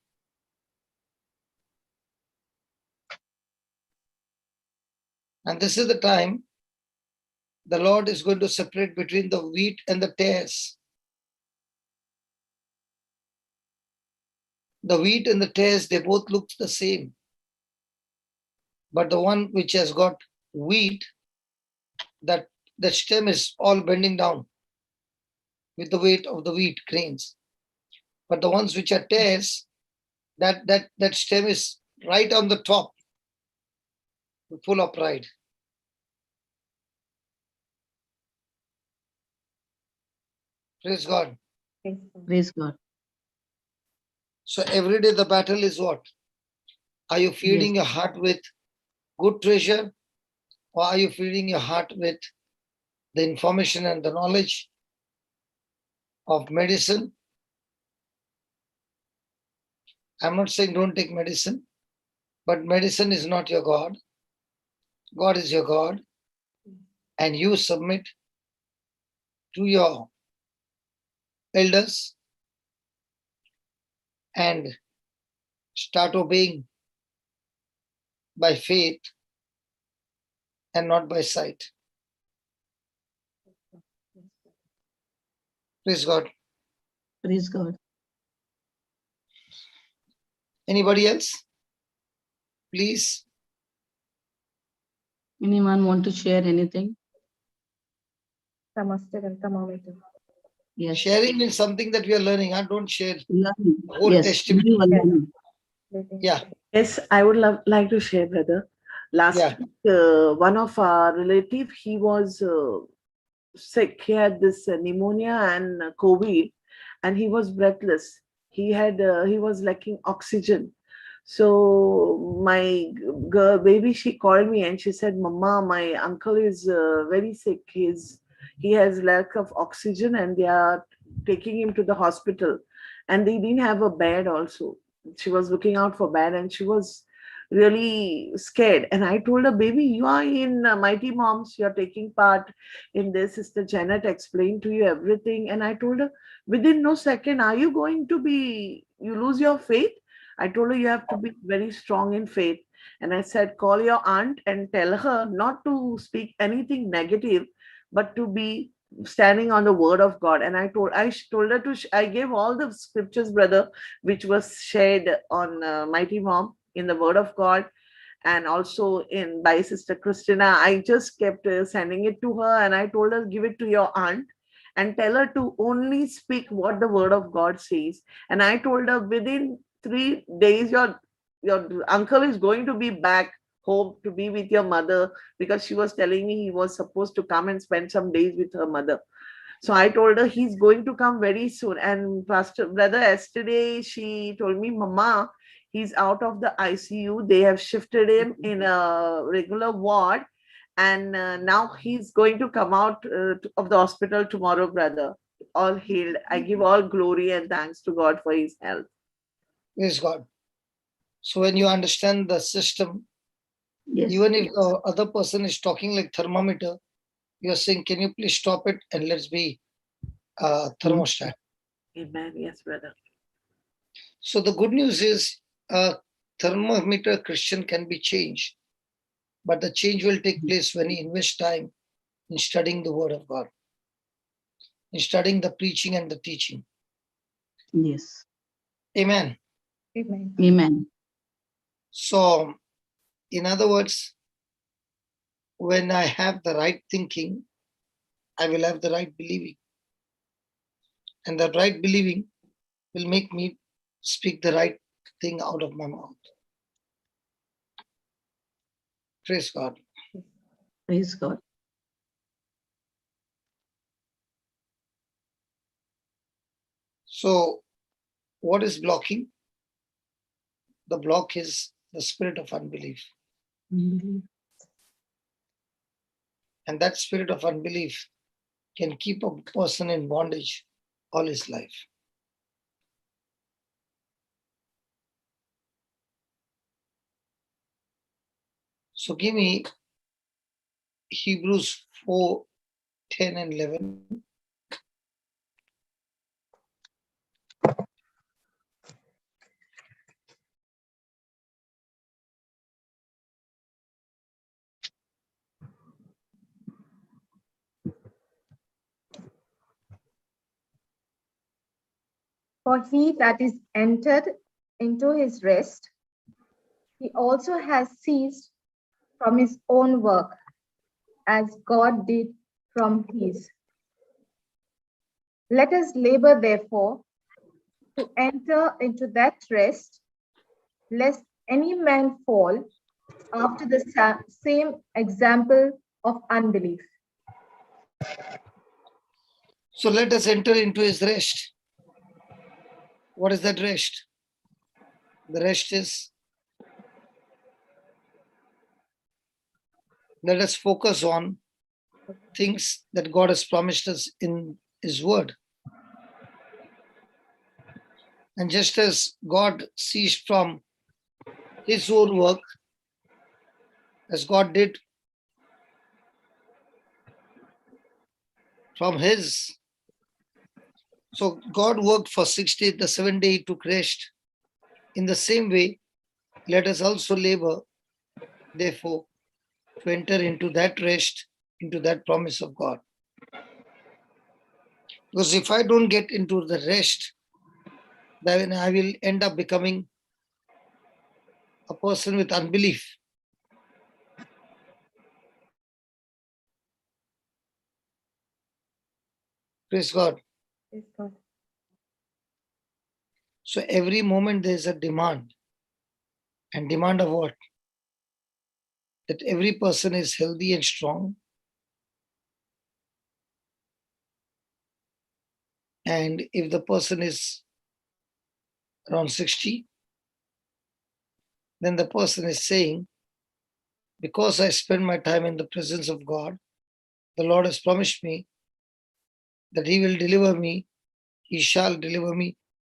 And this is the time the Lord is going to separate between the wheat and the tares. The wheat and the tares, they both look the same. But the one which has got wheat, that the stem is all bending down with the weight of the wheat grains. But the ones which are tares, that stem is right on the top, full of pride. Praise God. Praise God. Praise God. So every day the battle is what? Are you feeding your heart with good treasure, or are you feeding your heart with the information and the knowledge of medicine? I'm not saying don't take medicine, but medicine is not your God. God is your God, and you submit to your elders and start obeying by faith and not by sight. Praise God. Praise God. Anybody else? Please. Anyone want to share anything? Thermostat and thermometer. Yes. Sharing is something that we are learning. I don't share Learning. whole Yes. testimony. We were Yes. learning. Yeah. Yes, I would like to share, brother. Last Yeah. week, one of our relative, he was sick. He had this pneumonia and COVID, and he was breathless. He was lacking oxygen. So my girl, baby, she called me and she said, "Mama, my uncle is very sick. He has lack of oxygen, and they are taking him to the hospital, and they didn't have a bed also." She was looking out for bed, and she was really scared. And I told her, "Baby, you are in Mighty Moms. You are taking part in this. Sister Janet explained to you everything." And I told her, within no second, are you going to be? You lose your faith? I told her you have to be very strong in faith. And I said, call your aunt and tell her not to speak anything negative, but to be standing on the word of God. And I told her to, I gave all the scriptures, brother, which was shared on Mighty Mom in the word of God. And also in by Sister Christina, I just kept sending it to her. And I told her, give it to your aunt and tell her to only speak what the word of God says. And I told her, within 3 days, your uncle is going to be back home to be with your mother, because she was telling me he was supposed to come and spend some days with her mother. So I told her he's going to come very soon. And Pastor Brother, yesterday she told me, Mama, he's out of the ICU. They have shifted him in a regular ward. And now he's going to come out of the hospital tomorrow, brother. All healed. I give all glory and thanks to God for his health. Praise God. So when you understand the system, Yes. even if the other person is talking like thermometer, you're saying, can you please stop it and let's be thermostat. Amen. Yes, brother. So the good news is a thermometer Christian can be changed, but the change will take place when he invests time in studying the word of God, in studying the preaching and the teaching. Yes. Amen. Amen. Amen. So, in other words, when I have the right thinking, I will have the right believing. And the right believing will make me speak the right thing out of my mouth. Praise God. Praise God. So, what is blocking? The block is the spirit of unbelief. Unbelief. And that spirit of unbelief can keep a person in bondage all his life. So give me Hebrews 4, 10 and 11. For he that is entered into his rest, he also has ceased from his own work, as God did from his. Let us labor, therefore, to enter into that rest, lest any man fall after the same example of unbelief. So let us enter into his rest. What is that rest? The rest is, let us focus on things that God has promised us in his word. And just as God ceased from his own work, as God did from his, so God worked for 6 days, the 7th day he took rest. In the same way, let us also labor, therefore, to enter into that rest, into that promise of God. Because if I don't get into the rest, then I will end up becoming a person with unbelief. Praise God. Praise God. So every moment there is a demand. And demand of what? That every person is healthy and strong. And if the person is around 60, then the person is saying, because I spend my time in the presence of God, the Lord has promised me that he will deliver me, he shall deliver me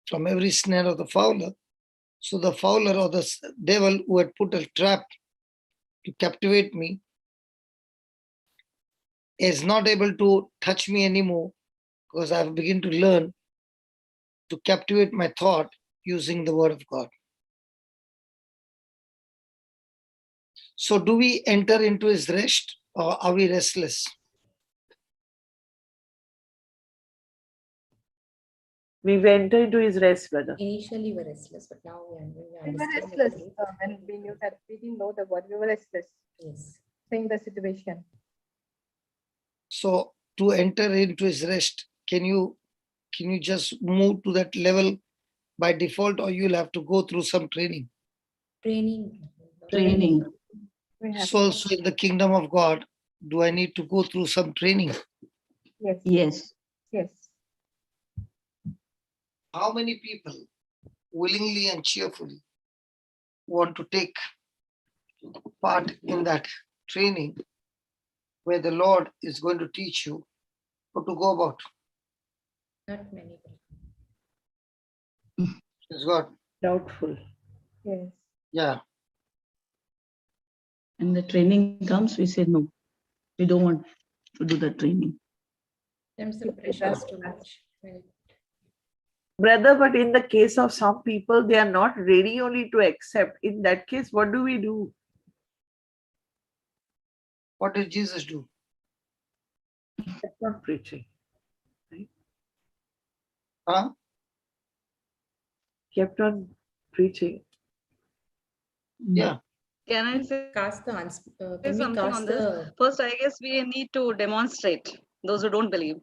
from every snare of the fowler. So the fowler or the devil who had put a trap to captivate me is not able to touch me anymore, because I have begun to learn to captivate my thought using the word of God. So do we enter into his rest, or are we restless? We went into his rest, brother. Initially, we were restless, but now we We were understand the restless belief. when we knew that we didn't know the word. We were restless, Yes. saying the situation. So to enter into his rest, can you just move to that level by default, or you'll have to go through some training? Training. Training. We have So also in the kingdom of God, do I need to go through some training? yes, Yes. yes. How many people willingly and cheerfully want to take part in that training where the Lord is going to teach you how to go about? Not many. Praise God. Doubtful. Yes. Yeah. And the training comes, we say no. We don't want to do the training. Sometimes the pressure is too much. Brother, but in the case of some people, they are not ready only to accept. In that case, what do we do? What did Jesus do? That's not preaching. Huh? Kept on preaching. Yeah. Can I say Cast the can we something cast on this? the First, I guess we need to demonstrate those who don't believe,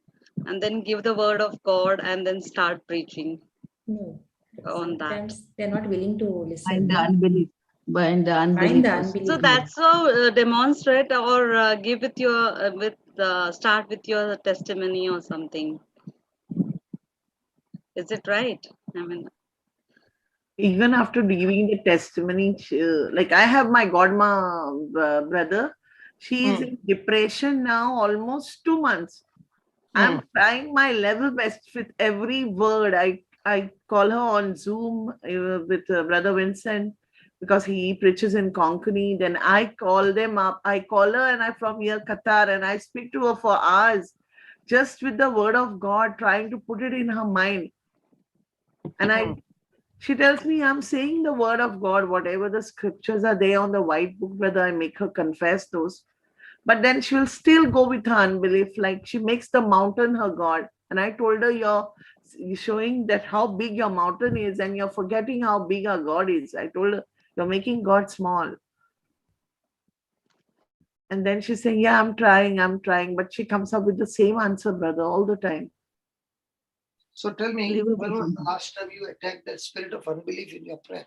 and then give the word of God, and then start preaching no. on that. Sometimes they're not willing to listen. Bind the unbelief. Bind the Find unbelief. the unbelief. So that's how demonstrate or give with your start with your testimony or something. Is it right? I mean, Even after giving the testimony, like I have my godma brother, she is in depression now almost 2 months. I'm trying my level best with every word. I call her on Zoom with Brother Vincent because he preaches in Konkani. Then I call them up. I call her and I'm from here, Qatar, and I speak to her for hours just with the word of God, trying to put it in her mind. And she tells me, I'm saying the word of God, whatever the scriptures are there on the white book, whether I make her confess those. But then she will still go with her unbelief, like she makes the mountain her God. And I told her, you're showing that how big your mountain is and you're forgetting how big our God is. I told her, you're making God small. And then she's saying, yeah, I'm trying. But she comes up with the same answer, brother, all the time. So tell me, Live when was with the last time you attacked that spirit of unbelief in your prayer?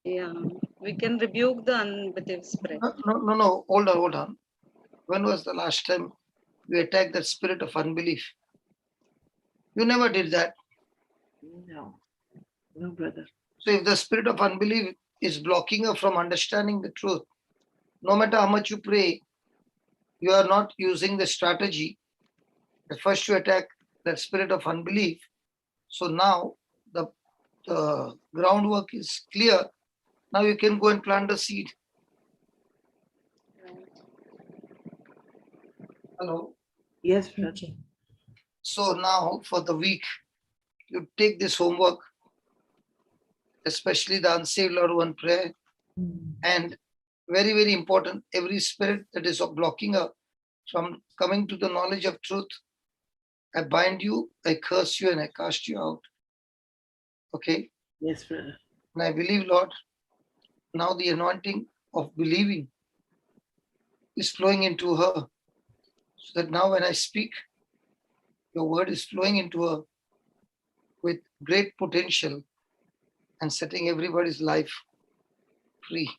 yeah, we can rebuke the unbelief spirit. No. Hold on. When was the last time you attacked that spirit of unbelief? You never did that. No, brother. So if the spirit of unbelief is blocking her from understanding the truth, no matter how much you pray, you are not using the strategy that first you attack that spirit of unbelief. So now the groundwork is clear. Now you can go and plant the seed. Hello? Yes, brother. Okay. So now for the week, you take this homework, especially the unsaved loved one prayer, and very, very important, every spirit that is blocking her from coming to the knowledge of truth, I bind you, I curse you, and I cast you out. Okay? Yes, brother. And I believe, Lord, now the anointing of believing is flowing into her. So that now when I speak, your word is flowing into her with great potential and setting everybody's life free.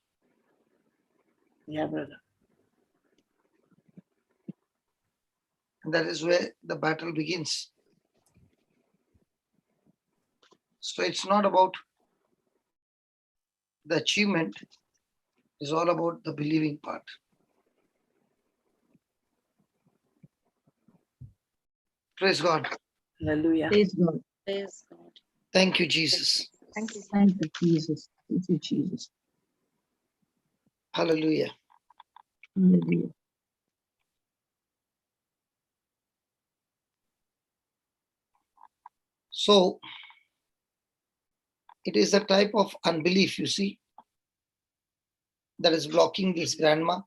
Yeah, brother. And that is where the battle begins. So it's not about the achievement, it's all about the believing part. Praise God. Hallelujah. Praise God. Praise God. Thank you, Jesus. Thank you. Thank you, Jesus. Thank you, Jesus. Hallelujah. Hallelujah. So it is the type of unbelief, you see, that is blocking this grandma.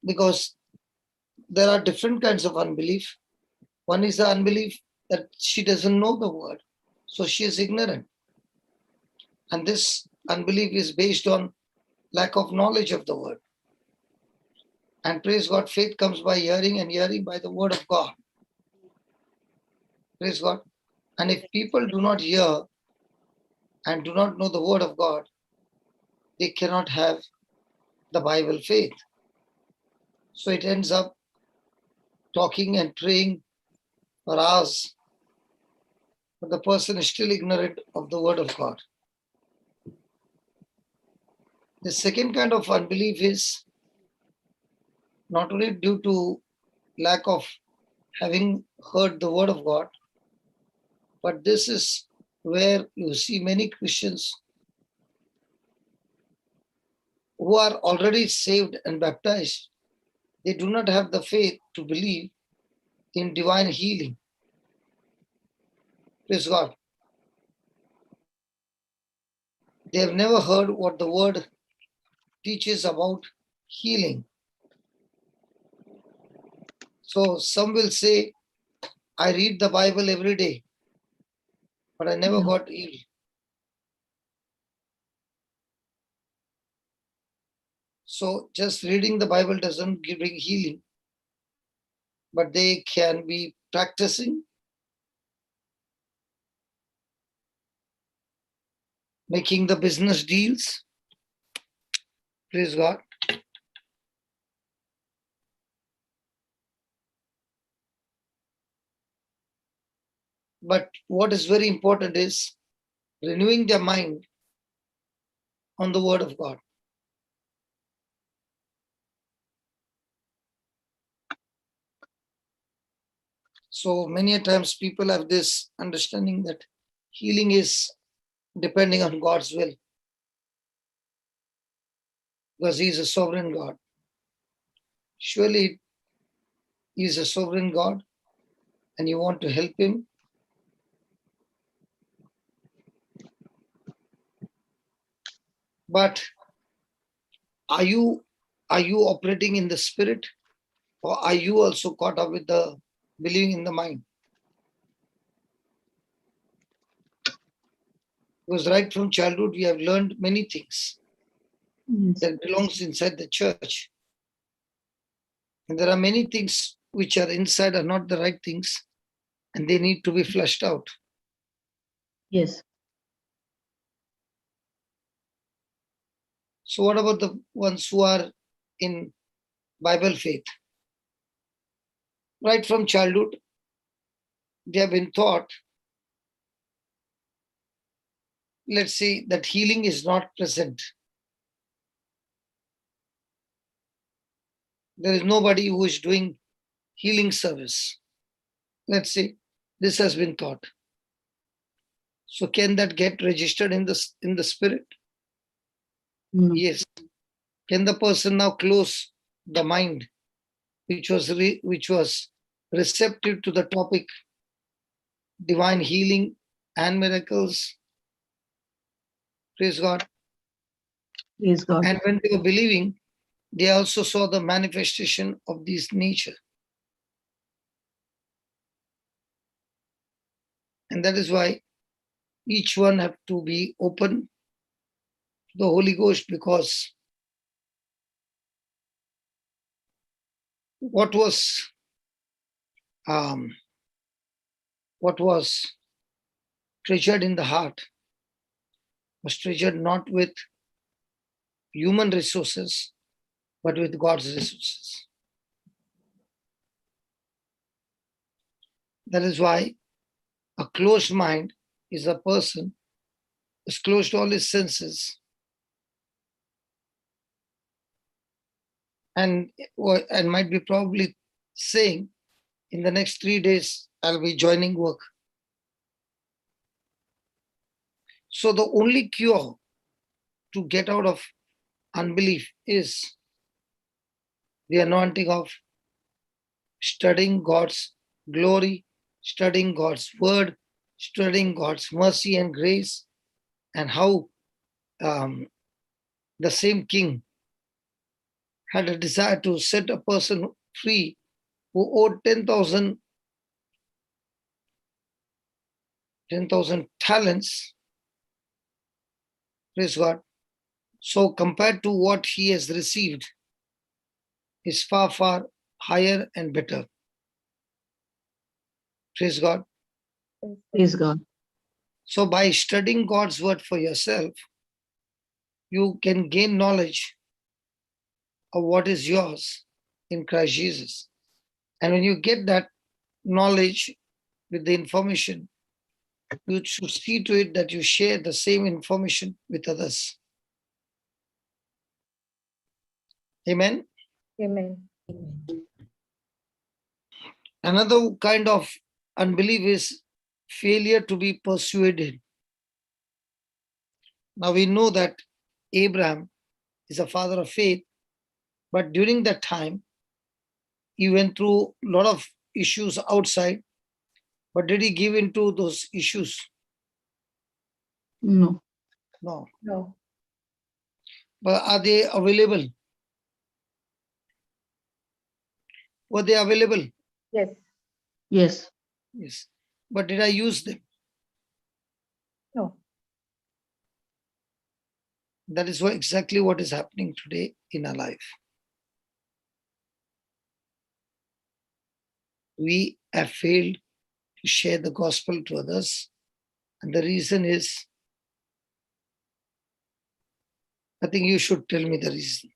Because there are different kinds of unbelief. One is the unbelief that she doesn't know the word, so she is ignorant. And this unbelief is based on lack of knowledge of the word. And praise God, faith comes by hearing and hearing by the word of God. Praise God. And if people do not hear and do not know the word of God, they cannot have the Bible faith. So it ends up talking and praying for hours, but the person is still ignorant of the word of God. The second kind of unbelief is not only due to lack of having heard the word of God, but this is where you see many Christians who are already saved and baptized. They do not have the faith to believe in divine healing. Praise God. They have never heard what the word teaches about healing. So some will say, I read the Bible every day, but I never got healed. So just reading the Bible doesn't bring healing, but they can be practicing, making the business deals. Praise God. But what is very important is renewing their mind on the word of God. So many a times people have this understanding that healing is depending on God's will, because He is a sovereign God. Surely He is a sovereign God and you want to help Him. But are you operating in the spirit, or are you also caught up with the believing in the mind? Because right from childhood we have learned many things that belongs inside the church. And there are many things which are inside are not the right things, and they need to be flushed out. Yes. So what about the ones who are in Bible faith? Right from childhood, they have been taught, let's say, that healing is not present. There is nobody who is doing healing service. Let's say this has been taught. So can that get registered in the spirit? No. Yes. Can the person now close the mind, which was receptive to the topic, divine healing and miracles? Praise God. Praise God. And when they were believing, they also saw the manifestation of this nature. And that is why each one have to be open to the Holy Ghost, because what was treasured in the heart was treasured not with human resources, but with God's resources. That is why a closed mind is a person who's closed to all his senses and might be probably saying, in the next 3 days, I'll be joining work. So the only cure to get out of unbelief is the anointing of studying God's glory, studying God's word, studying God's mercy and grace, and how the same king had a desire to set a person free who owed 10,000 talents. Praise God. So compared to what he has received is far, far higher and better. Praise God. Praise God. So by studying God's word for yourself, you can gain knowledge of what is yours in Christ Jesus. And when you get that knowledge with the information, you should see to it that you share the same information with others. Amen. Amen. Another kind of unbelief is failure to be persuaded. Now we know that Abraham is a father of faith, but during that time, he went through a lot of issues outside. But did he give in to those issues? No. No. No. But are they available? Were they available? Yes. Yes. Yes. But did I use them? No. That is exactly what is happening today in our life. We have failed to share the gospel to others. And the reason is, I think you should tell me the reason.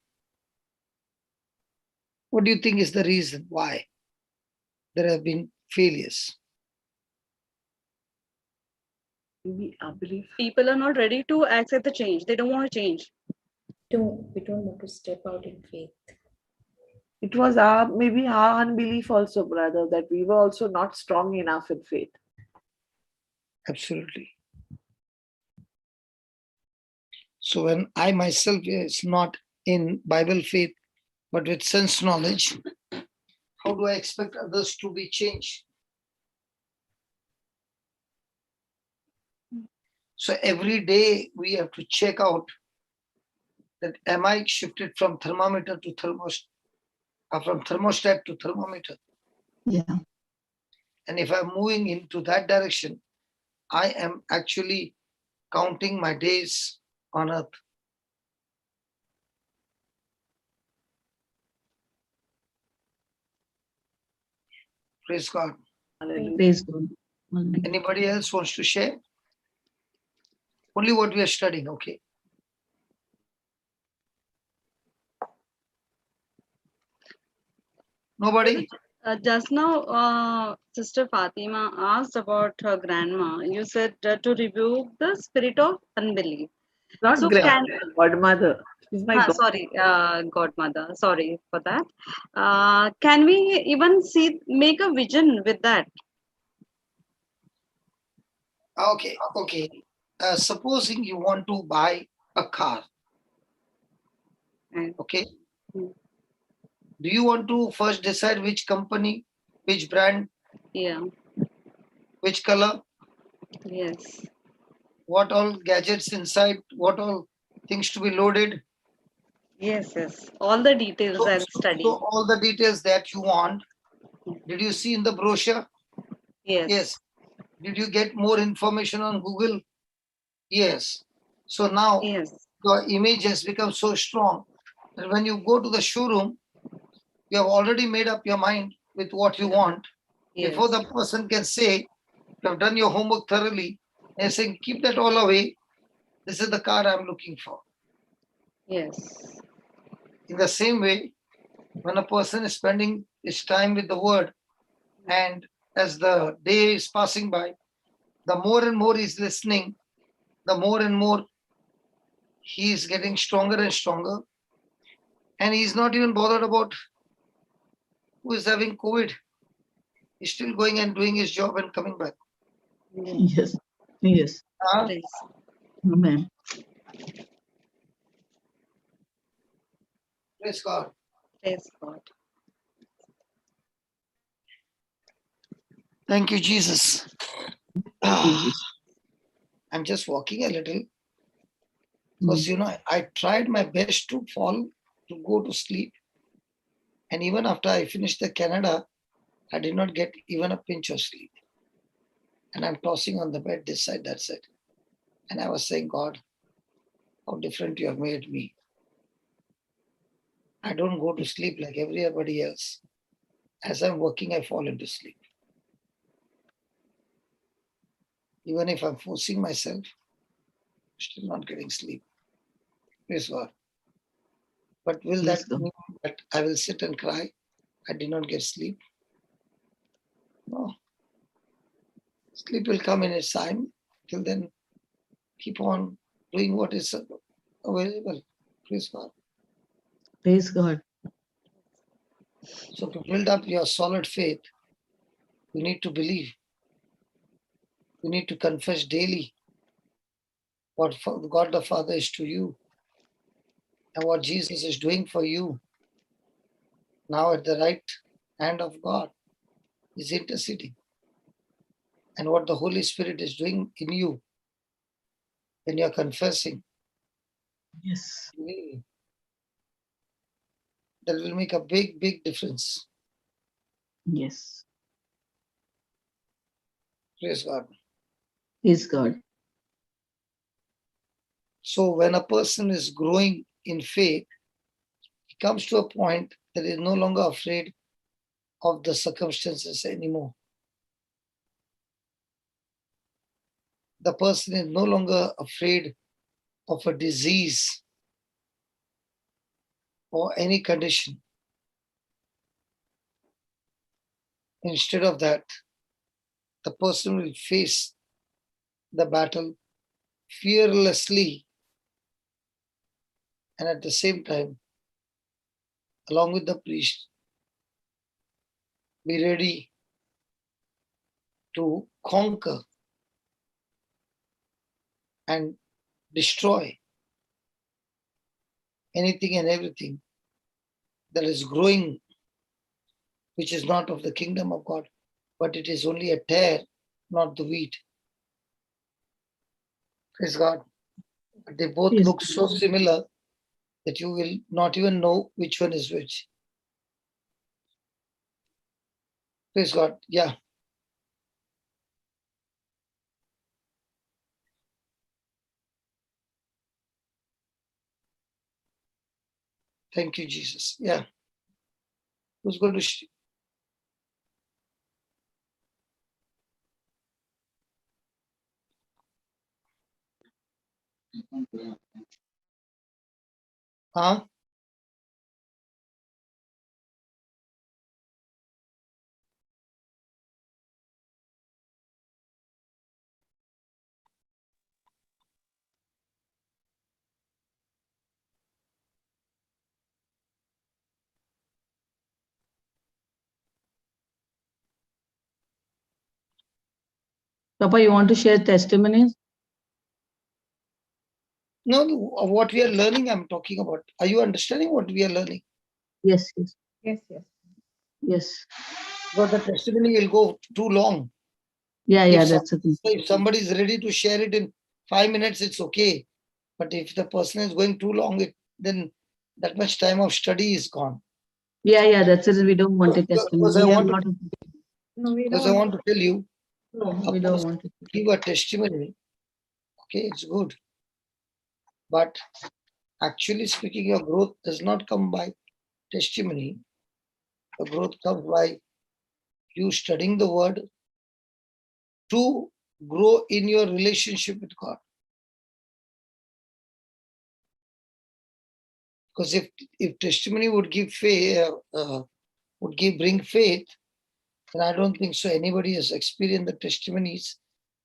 What do you think is the reason why there have been failures? Maybe unbelief. People are not ready to accept the change. They don't want to change. We don't want to step out in faith. It was maybe our unbelief also, brother, that we were also not strong enough in faith. Absolutely. So when I myself is not in Bible faith, but with sense knowledge, how do I expect others to be changed? So every day we have to check out that am I shifted from thermometer to thermostat, from thermostat to thermometer? Yeah. And if I'm moving into that direction, I am actually counting my days on earth. Praise God. Hallelujah. Praise God. Amen. Anybody else wants to share? Only what we are studying, okay? Nobody? Just now, Sister Fatima asked about her grandma. You said to rebuke the spirit of unbelief. Not So grandmother, godmother. She's my god. sorry, godmother. Sorry for that. Can we even make a vision with that? Okay. Supposing you want to buy a car, okay? Mm. Do you want to first decide which company, which brand, Yeah. which color, Yes. what all gadgets inside, what all things to be loaded? Yes. Yes. All the details I'll study. So all the details that you want, did you see in the brochure? Yes. Yes. Did you get more information on Google? Yes. So now Yes. your image has become so strong that when you go to the showroom, you have already made up your mind with what you want. Yes. Before the person can say, you have done your homework thoroughly, they're saying, keep that all away. This is the car I'm looking for. Yes. In the same way, when a person is spending his time with the word, and as the day is passing by, the more and more he's listening, the more and more he is getting stronger and stronger. And he's not even bothered about who is having COVID. He's still going and doing his job and coming back. Yes. Yes. Praise. Amen. Praise God. Praise God. Thank you, Jesus. Jesus. I'm just walking a little because, I tried my best to go to sleep. And even after I finished the Canada, I did not get even a pinch of sleep. And I'm tossing on the bed this side, that side. And I was saying, God, how different you have made me. I don't go to sleep like everybody else. As I'm working, I fall into sleep. Even if I'm forcing myself, still not getting sleep. Praise God. But will Praise that God. mean that I will sit and cry? I did not get sleep. No. Sleep will come in its time. Till then, keep on doing what is available. Praise God. Praise God. So to build up your solid faith, you need to believe. You need to confess daily what God the Father is to you and what Jesus is doing for you now at the right hand of God. Is interceding. And what the Holy Spirit is doing in you when you're confessing. Yes. That will make a big, big difference. Yes. Praise God. Praise God. So when a person is growing in faith, he comes to a point that is no longer afraid of the circumstances anymore. The person is no longer afraid of a disease or any condition. Instead of that, the person will face the battle fearlessly and at the same time, along with the priest, be ready to conquer and destroy anything and everything that is growing, which is not of the kingdom of God, but it is only a tare, not the wheat. Praise God. But they both Yes. look so similar that you will not even know which one is which. Praise God. Yeah. Thank you, Jesus. Yeah. Who's going to? Huh? Papa, you want to share testimonies? No, what we are learning, I'm talking about. Are you understanding what we are learning? Yes, yes, Yes, yes. yes. But the testimony will go too long. Yeah, If yeah, some- that's the thing. If somebody is ready to share it in 5 minutes, it's okay. But if the person is going too long, then that much time of study is gone. Yeah, yeah, that's it. We don't want a testimony. Because I We have want lot to, of. No, we because I don't. want to tell you, No, a we don't person want it. give a testimony. Okay, it's good. But actually speaking, your growth does not come by testimony. The growth comes by you studying the word to grow in your relationship with God. Because if testimony would give faith, bring faith, then I don't think so. Anybody has experienced the testimonies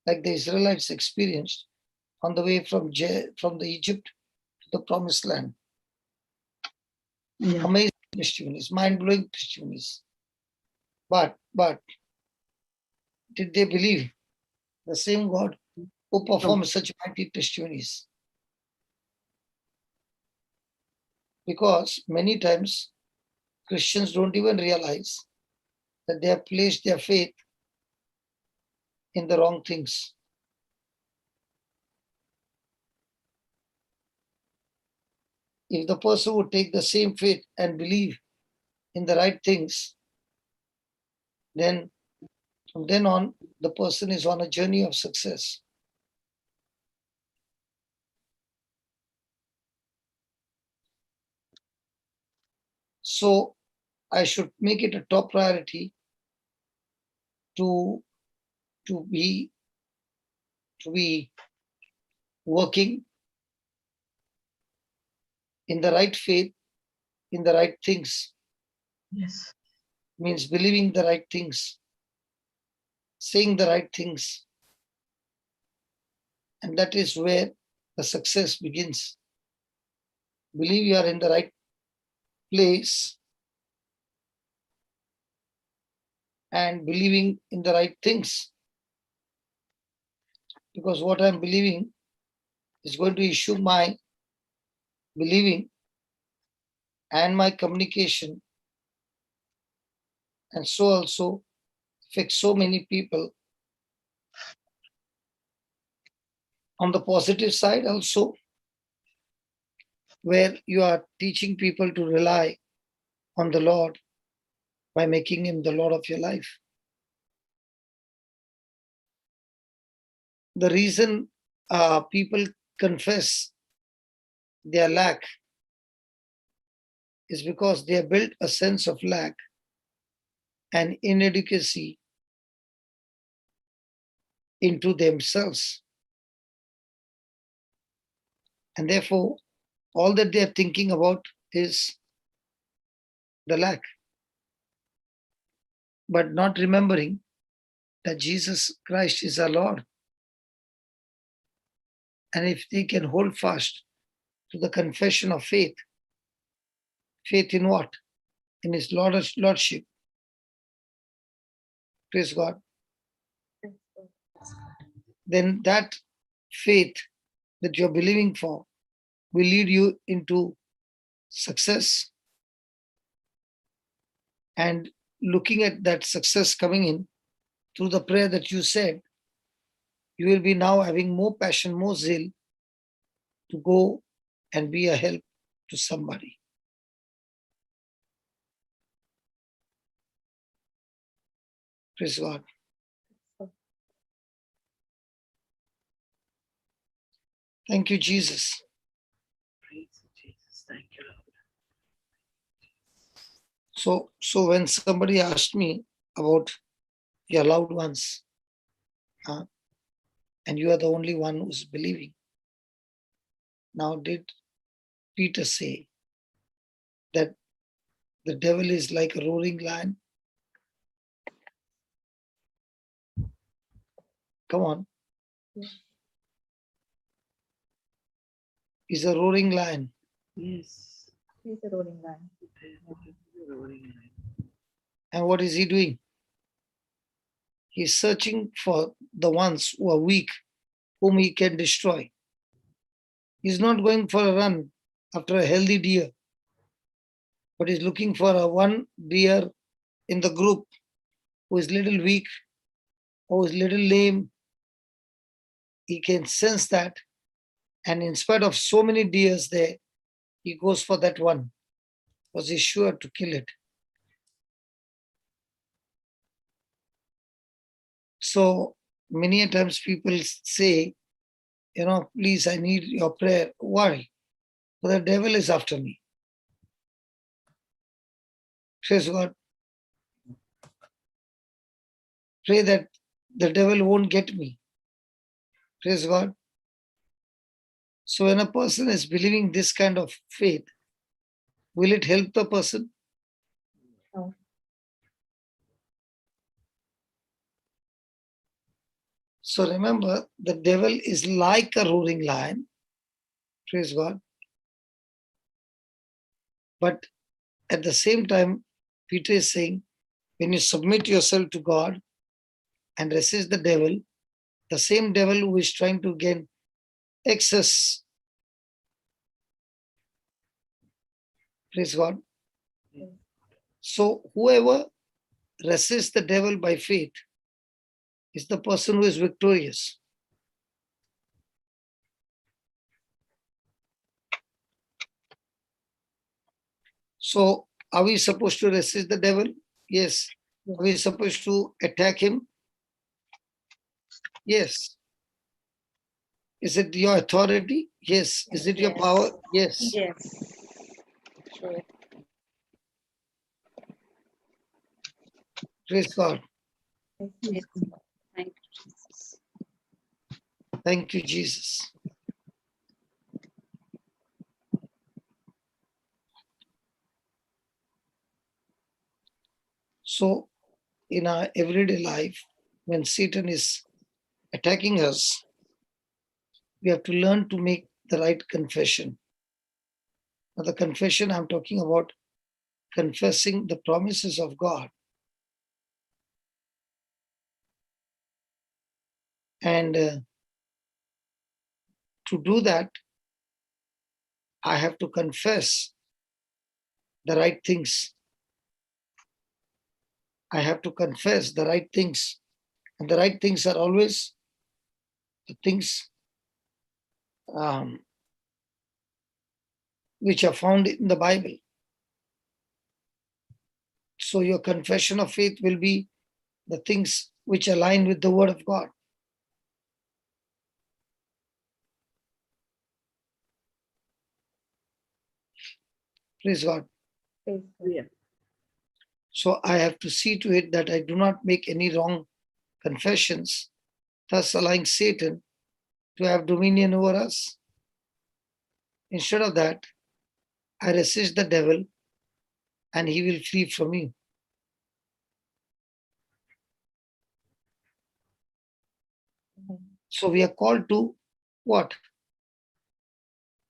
like the Israelites experienced on the way from the Egypt to the Promised Land. Yeah. Amazing testimonies, mind-blowing testimonies. But did they believe the same God who performed such mighty testimonies? Because many times Christians don't even realize that they have placed their faith in the wrong things. If the person would take the same faith and believe in the right things, then from then on, the person is on a journey of success. So I should make it a top priority to be working in the right faith, in the right things. Yes. Means believing the right things, saying the right things. And that is where the success begins. Believe you are in the right place and believing in the right things. Because what I'm believing is going to issue my believing and my communication, and so also affect so many people. On the positive side also, where you are teaching people to rely on the Lord by making him the Lord of your life. The reason people confess their lack is because they have built a sense of lack and inadequacy into themselves. And therefore, all that they are thinking about is the lack, but not remembering that Jesus Christ is our Lord. And if they can hold fast to the confession of faith, faith in what? In his lordship. Praise God. Then that faith that you're believing for will lead you into success. And looking at that success coming in through the prayer that you said, you will be now having more passion, more zeal to go and be a help to somebody. Praise God. Thank you, Jesus. Praise you, Jesus. Thank you, Lord. So when somebody asked me about your loved ones, and you are the only one who's believing. Now, did Peter say that the devil is like a roaring lion? Come on. He's a roaring lion. Yes. He's a rolling line. Roaring lion. And what is he doing? He's searching for the ones who are weak, whom he can destroy. He's not going for a run after a healthy deer, but he's looking for a one deer in the group who is little weak, who is little lame. He can sense that. And in spite of so many deers there, he goes for that one because he's sure to kill it. So many a times people say, please, I need your prayer. Why? For the devil is after me. Praise God. Pray that the devil won't get me. Praise God. So when a person is believing this kind of faith, will it help the person? No. So remember, the devil is like a roaring lion. Praise God. But at the same time, Peter is saying, when you submit yourself to God and resist the same devil who is trying to gain access. Praise God. So whoever resists the devil by faith is the person who is victorious. So are we supposed to resist the devil? Yes. Are we supposed to attack him? Yes. Is it your authority? Yes. Is it your power? Yes. Yes. Sure. Praise God. Yes. Thank you, Jesus. Thank you, Jesus. So in our everyday life, when Satan is attacking us, we have to learn to make the right confession. Now, the confession I'm talking about, confessing the promises of God. And to do that, I have to confess the right things. I have to confess the right things. And the right things are always the things which are found in the Bible. So your confession of faith will be the things which align with the Word of God. Praise God. Yeah. So I have to see to it that I do not make any wrong confessions, thus allowing Satan to have dominion over us. Instead of that, I resist the devil and he will flee from you. So we are called to what?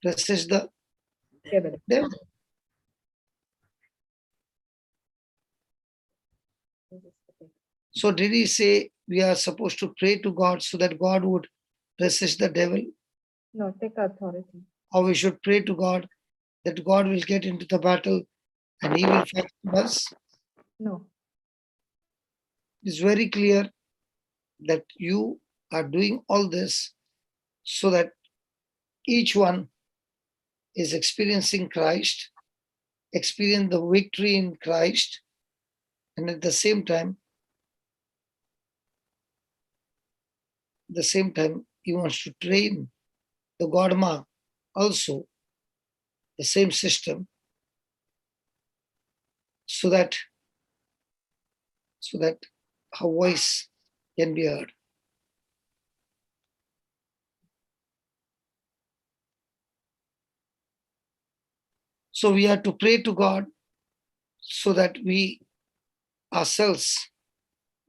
Resist the devil. So did he say we are supposed to pray to God so that God would resist the devil? No, take authority. Or we should pray to God that God will get into the battle and he will fight for us? No. It's very clear that you are doing all this so that each one is experiencing Christ, experience the victory in Christ, and at the same time, he wants to train the Godma also, the same system, so that her voice can be heard. So we have to pray to God so that we ourselves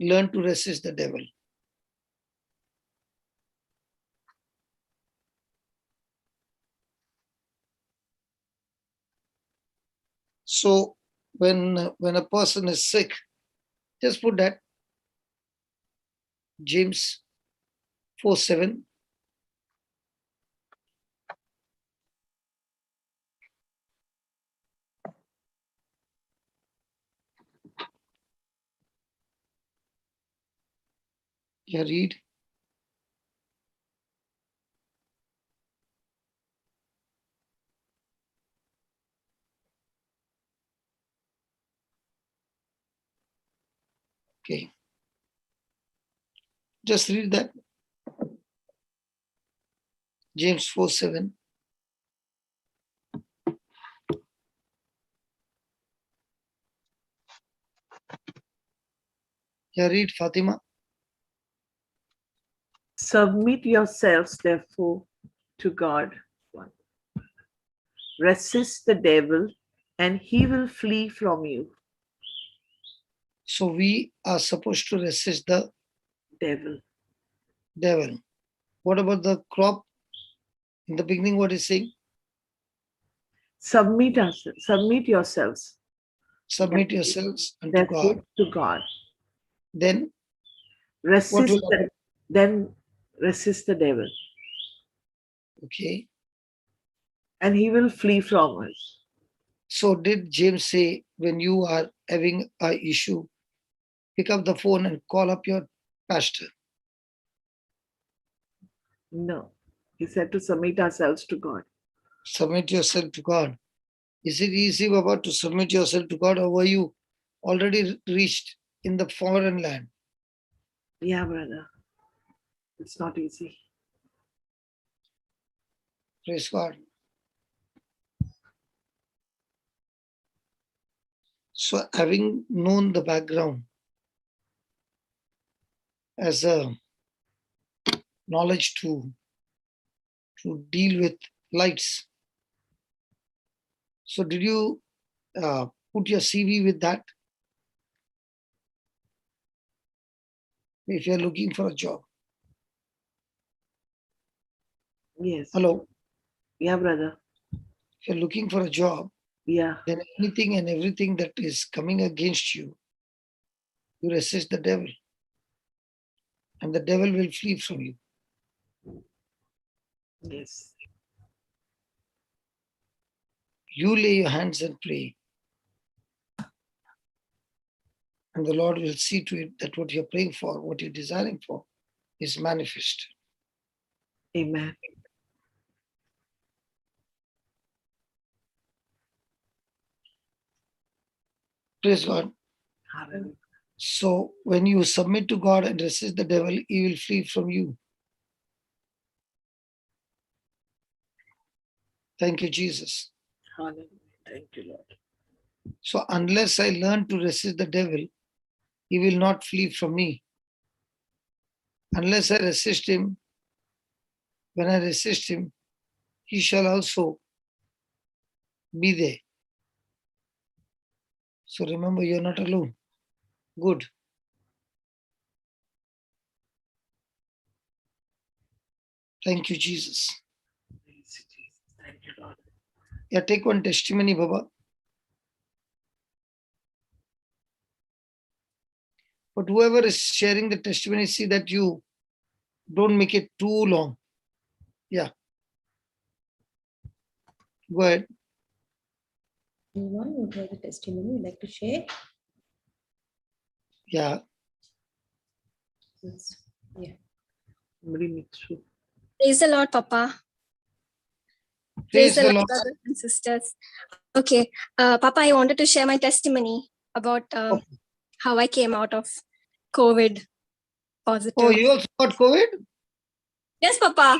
learn to resist the devil. So when a person is sick, just put that James 4:7. Yeah, read. Okay. Just read that. James 4:7. Yeah, read, Fatima. Submit yourselves, therefore, to God. Resist the devil, and he will flee from you. So we are supposed to resist the devil. What about the crop? In the beginning, what is saying? Submit yourselves. Submit yourselves unto God. To God. Then resist the devil. Okay. And he will flee from us. So did James say when you are having an issue, pick up the phone and call up your pastor? No. He said to submit ourselves to God. Submit yourself to God. Is it easy, Baba, to submit yourself to God, or were you already reached in the foreign land? Yeah, brother. It's not easy. Praise God. So having known the background as a knowledge to deal with lights. So did you put your CV with that? If you're looking for a job. Yes. Hello? Yeah, brother. If you're looking for a job, Yeah. then anything and everything that is coming against you, you resist the devil. And the devil will flee from you. Yes. You lay your hands and pray. And the Lord will see to it that what you're praying for, what you're desiring for, is manifest. Amen. Praise God. Hallelujah. So when you submit to God and resist the devil, he will flee from you. Thank you, Jesus. Hallelujah. Thank you, Lord. So unless I learn to resist the devil, he will not flee from me. Unless I resist him, when I resist him, he shall also be there. So remember, you're not alone. Good. Thank you, Jesus. Thank you, Lord. Yeah, take one testimony, Baba. But whoever is sharing the testimony, see that you don't make it too long. Yeah. Go ahead. Anyone who has a testimony would like to share? Yeah. Yes. Yeah. Somebody needs to. Praise the Lord, Papa. Praise Praise the the Lord, Lord. brothers and sisters. Okay, Papa, I wanted to share my testimony about how I came out of COVID positive. Oh, you also got COVID? Yes, Papa.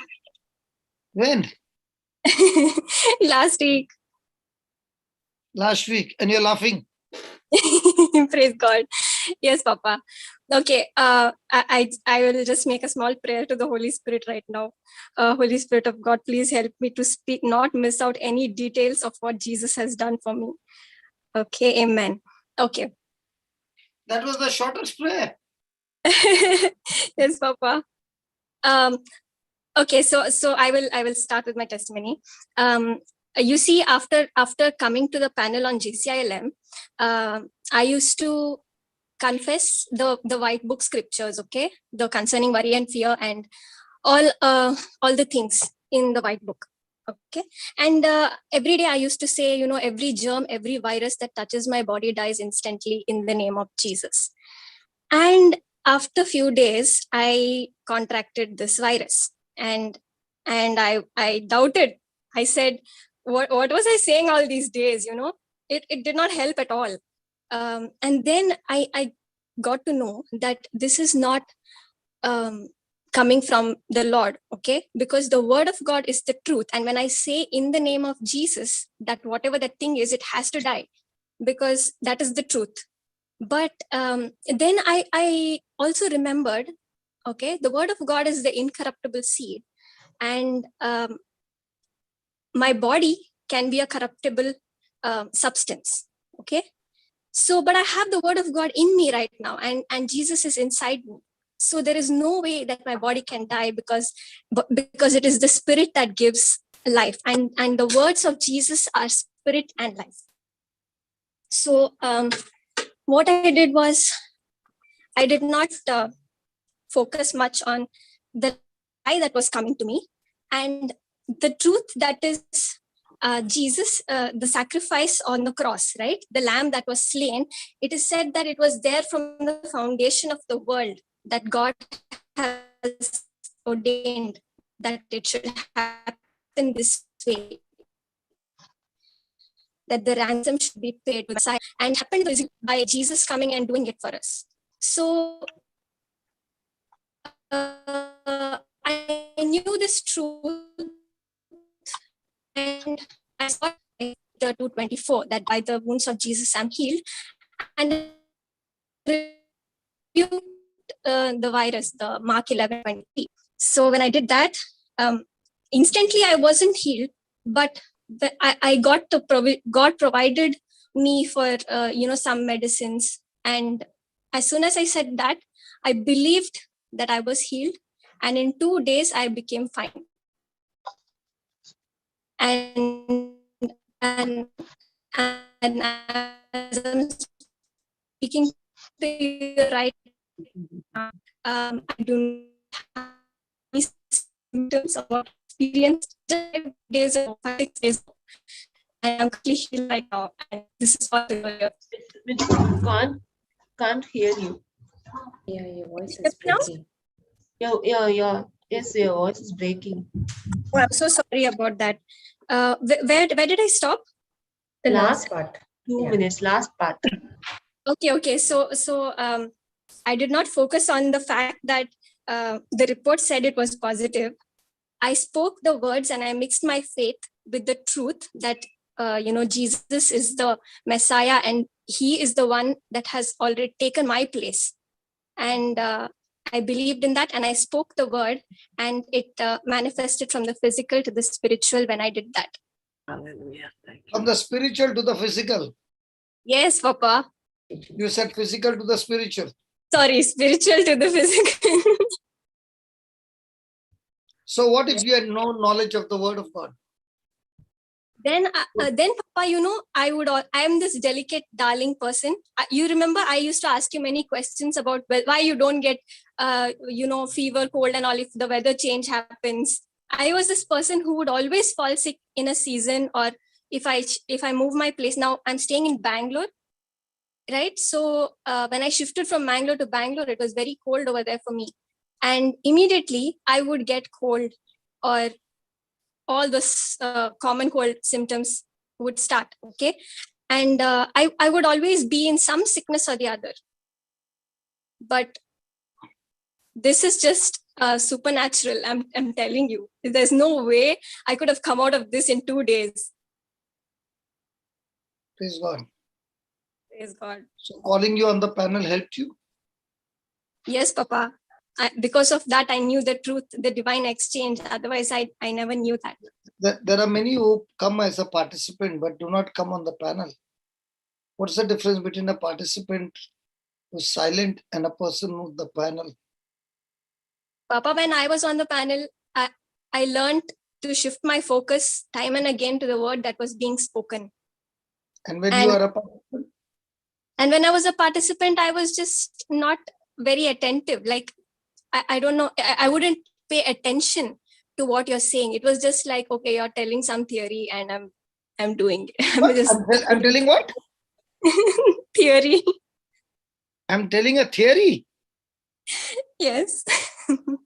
When? Last week. Last week. And you're laughing. Praise God. Yes, Papa. Okay, I will just make a small prayer to the Holy Spirit right now. Holy Spirit of God, please help me to speak, not miss out any details of what Jesus has done for me. Okay, amen. Okay. That was the shortest prayer. Yes, Papa. Okay, so I will start with my testimony. You see, after coming to the panel on JCILM, I used to confess the white book scriptures, okay, the concerning worry and fear and all the things in the white book, okay. And every day I used to say, every germ, every virus that touches my body dies instantly in the name of Jesus. And after a few days, I contracted this virus, and I doubted. I said, what was I saying all these days? It did not help at all. And then I got to know that this is not coming from the Lord, okay? Because the word of God is the truth. And when I say in the name of Jesus, that whatever that thing is, it has to die, because that is the truth. But then I also remembered, okay, the word of God is the incorruptible seed. And my body can be a corruptible substance, okay? So, but I have the word of God in me right now, and Jesus is inside me. So there is no way that my body can die because it is the spirit that gives life, and the words of Jesus are spirit and life. So what I did was, I did not focus much on the lie that was coming to me, and the truth that is Jesus, the sacrifice on the cross, right? The lamb that was slain. It is said that it was there from the foundation of the world, that God has ordained that it should happen this way, that the ransom should be paid with Messiah, and happened by Jesus coming and doing it for us. So I knew this truth, and I saw the 2:24 that by the wounds of Jesus I'm healed, and rebuked the virus, the Mark 11:20. So when I did that, instantly I wasn't healed, but I got God provided me for some medicines, and as soon as I said that, I believed that I was healed, and in 2 days I became fine. And as I'm speaking to you right now, I do not have any symptoms of what I experienced 5 days ago, 5 days ago. And I'm completely healed right now. And this is what Can't hear you. Yeah, your voice is breaking. Yes, your voice is breaking. Oh, I'm so sorry about that. Where did I stop? The last part. 2 minutes, last part. Okay. So I did not focus on the fact that the report said it was positive. I spoke the words and I mixed my faith with the truth that Jesus is the Messiah and he is the one that has already taken my place. And I believed in that and I spoke the word, and it manifested from the physical to the spiritual when I did that. Hallelujah. Thank you. From the spiritual to the physical. Yes, Papa. You said physical to the spiritual. Sorry, spiritual to the physical. So what if you had no knowledge of the word of God? Then Papa, I am this delicate, darling person. You remember I used to ask you many questions about why you don't get, fever, cold and all if the weather change happens. I was this person who would always fall sick in a season, or if I move my place. Now I'm staying in Bangalore, right? So when I shifted from Bangalore to Bangalore, it was very cold over there for me. And immediately I would get cold, or all those common cold symptoms would start, okay? And I would always be in some sickness or the other. But this is just supernatural, I'm telling you. There's no way I could have come out of this in 2 days. Praise God. Praise God. So calling you on the panel helped you? Yes, Papa. Because of that, I knew the truth, the divine exchange. Otherwise, I never knew that. There are many who come as a participant but do not come on the panel. What's the difference between a participant who's silent and a person on the panel? Papa, when I was on the panel, I learned to shift my focus time and again to the word that was being spoken. And when you are a participant? And when I was a participant, I was just not very attentive. Like, I don't know, I wouldn't pay attention to what you're saying. It was just like, okay, you're telling some theory and I'm doing it. I'm telling what? Theory. I'm telling a theory. Yes. I'm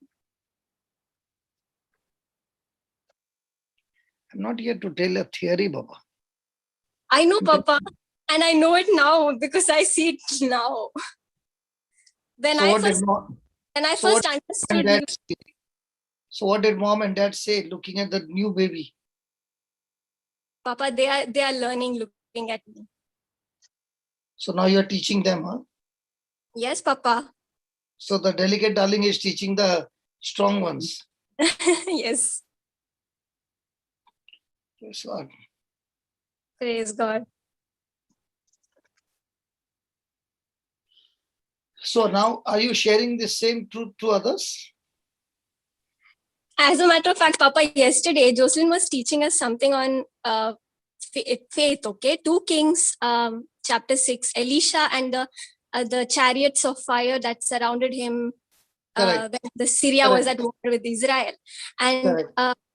not here to tell a theory, Baba. I know, Papa, and I know it now because I see it now. When I first understood you. So what did mom and dad say looking at the new baby? Papa, they are learning, looking at me. So now you're teaching them, huh? Yes, Papa. So the delicate darling is teaching the strong ones. Yes. Praise God. Praise God. So now, are you sharing the same truth to others? As a matter of fact, Papa, yesterday, JCILM was teaching us something on faith, okay? 2 Kings, chapter 6, Elisha and the chariots of fire that surrounded him when the Syria was at war with Israel. And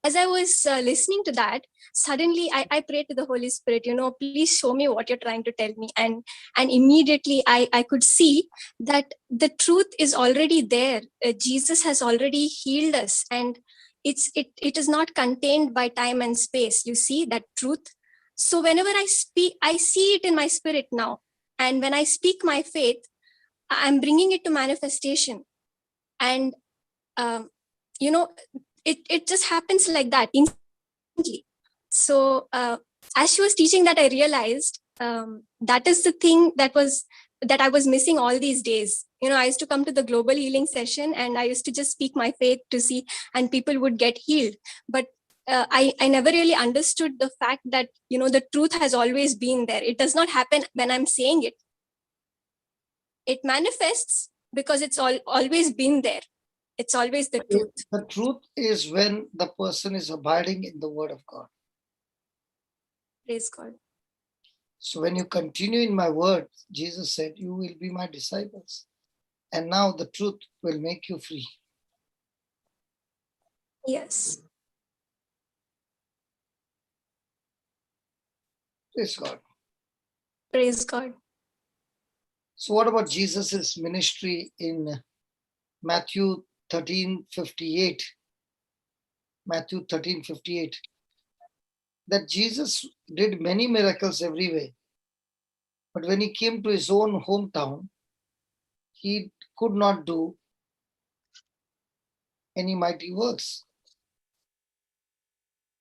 as I was listening to that, suddenly I prayed to the Holy Spirit, please show me what you're trying to tell me. And immediately I could see that the truth is already there. Jesus has already healed us, and it is not contained by time and space. You see that truth. So whenever I speak, I see it in my spirit now. And when I speak my faith, I'm bringing it to manifestation. And, it just happens like that instantly. So as she was teaching that, I realized that is the thing that I was missing all these days. I used to come to the global healing session and I used to just speak my faith to see, and people would get healed. But I never really understood the fact that, the truth has always been there. It does not happen when I'm saying it. It manifests because it's always been there. It's always the truth. The truth is when the person is abiding in the word of God. Praise God. So when you continue in my word, Jesus said, you will be my disciples. And now the truth will make you free. Yes. Praise God. Praise God. So what about Jesus's ministry in Matthew 13:58? Matthew 13:58. That Jesus did many miracles everywhere. But when he came to his own hometown, he could not do any mighty works.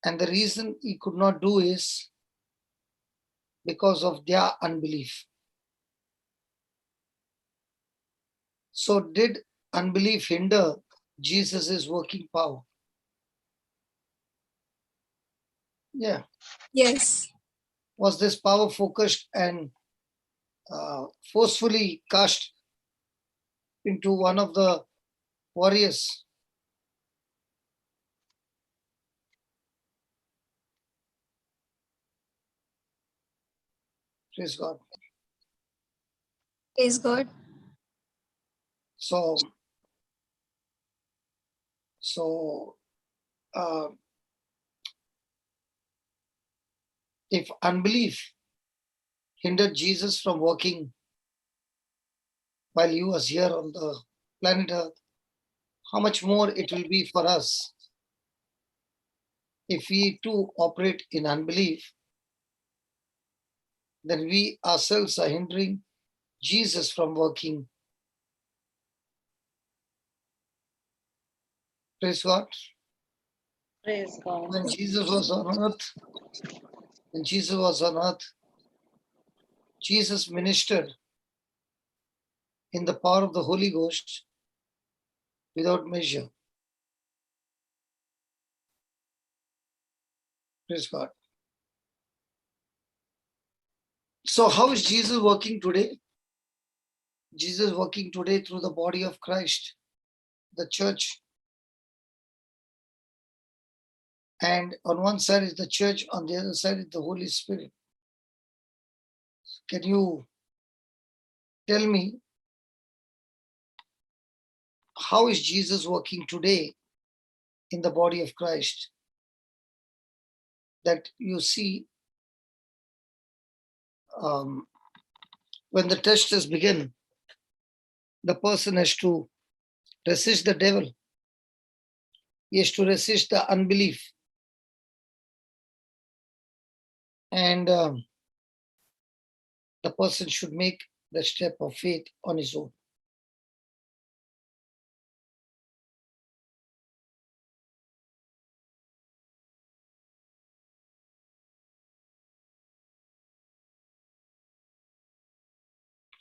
And the reason he could not do is because of their unbelief. So did unbelief hinder Jesus' working power? Yeah. Yes. Was this power focused and forcefully cast into one of the warriors? Praise God. Praise God. So if unbelief hindered Jesus from working while he was here on the planet Earth, how much more it will be for us if we too operate in unbelief, then we ourselves are hindering Jesus from working. Praise God. Praise God. When Jesus was on earth, Jesus ministered in the power of the Holy Ghost without measure. Praise God. So how is Jesus working today? Jesus is working today through the body of Christ, the church. And on one side is the church, on the other side is the Holy Spirit. Can you tell me, how is Jesus working today in the body of Christ? That you see, when the test has begun, the person has to resist the devil. He has to resist the unbelief. And the person should make the step of faith on his own.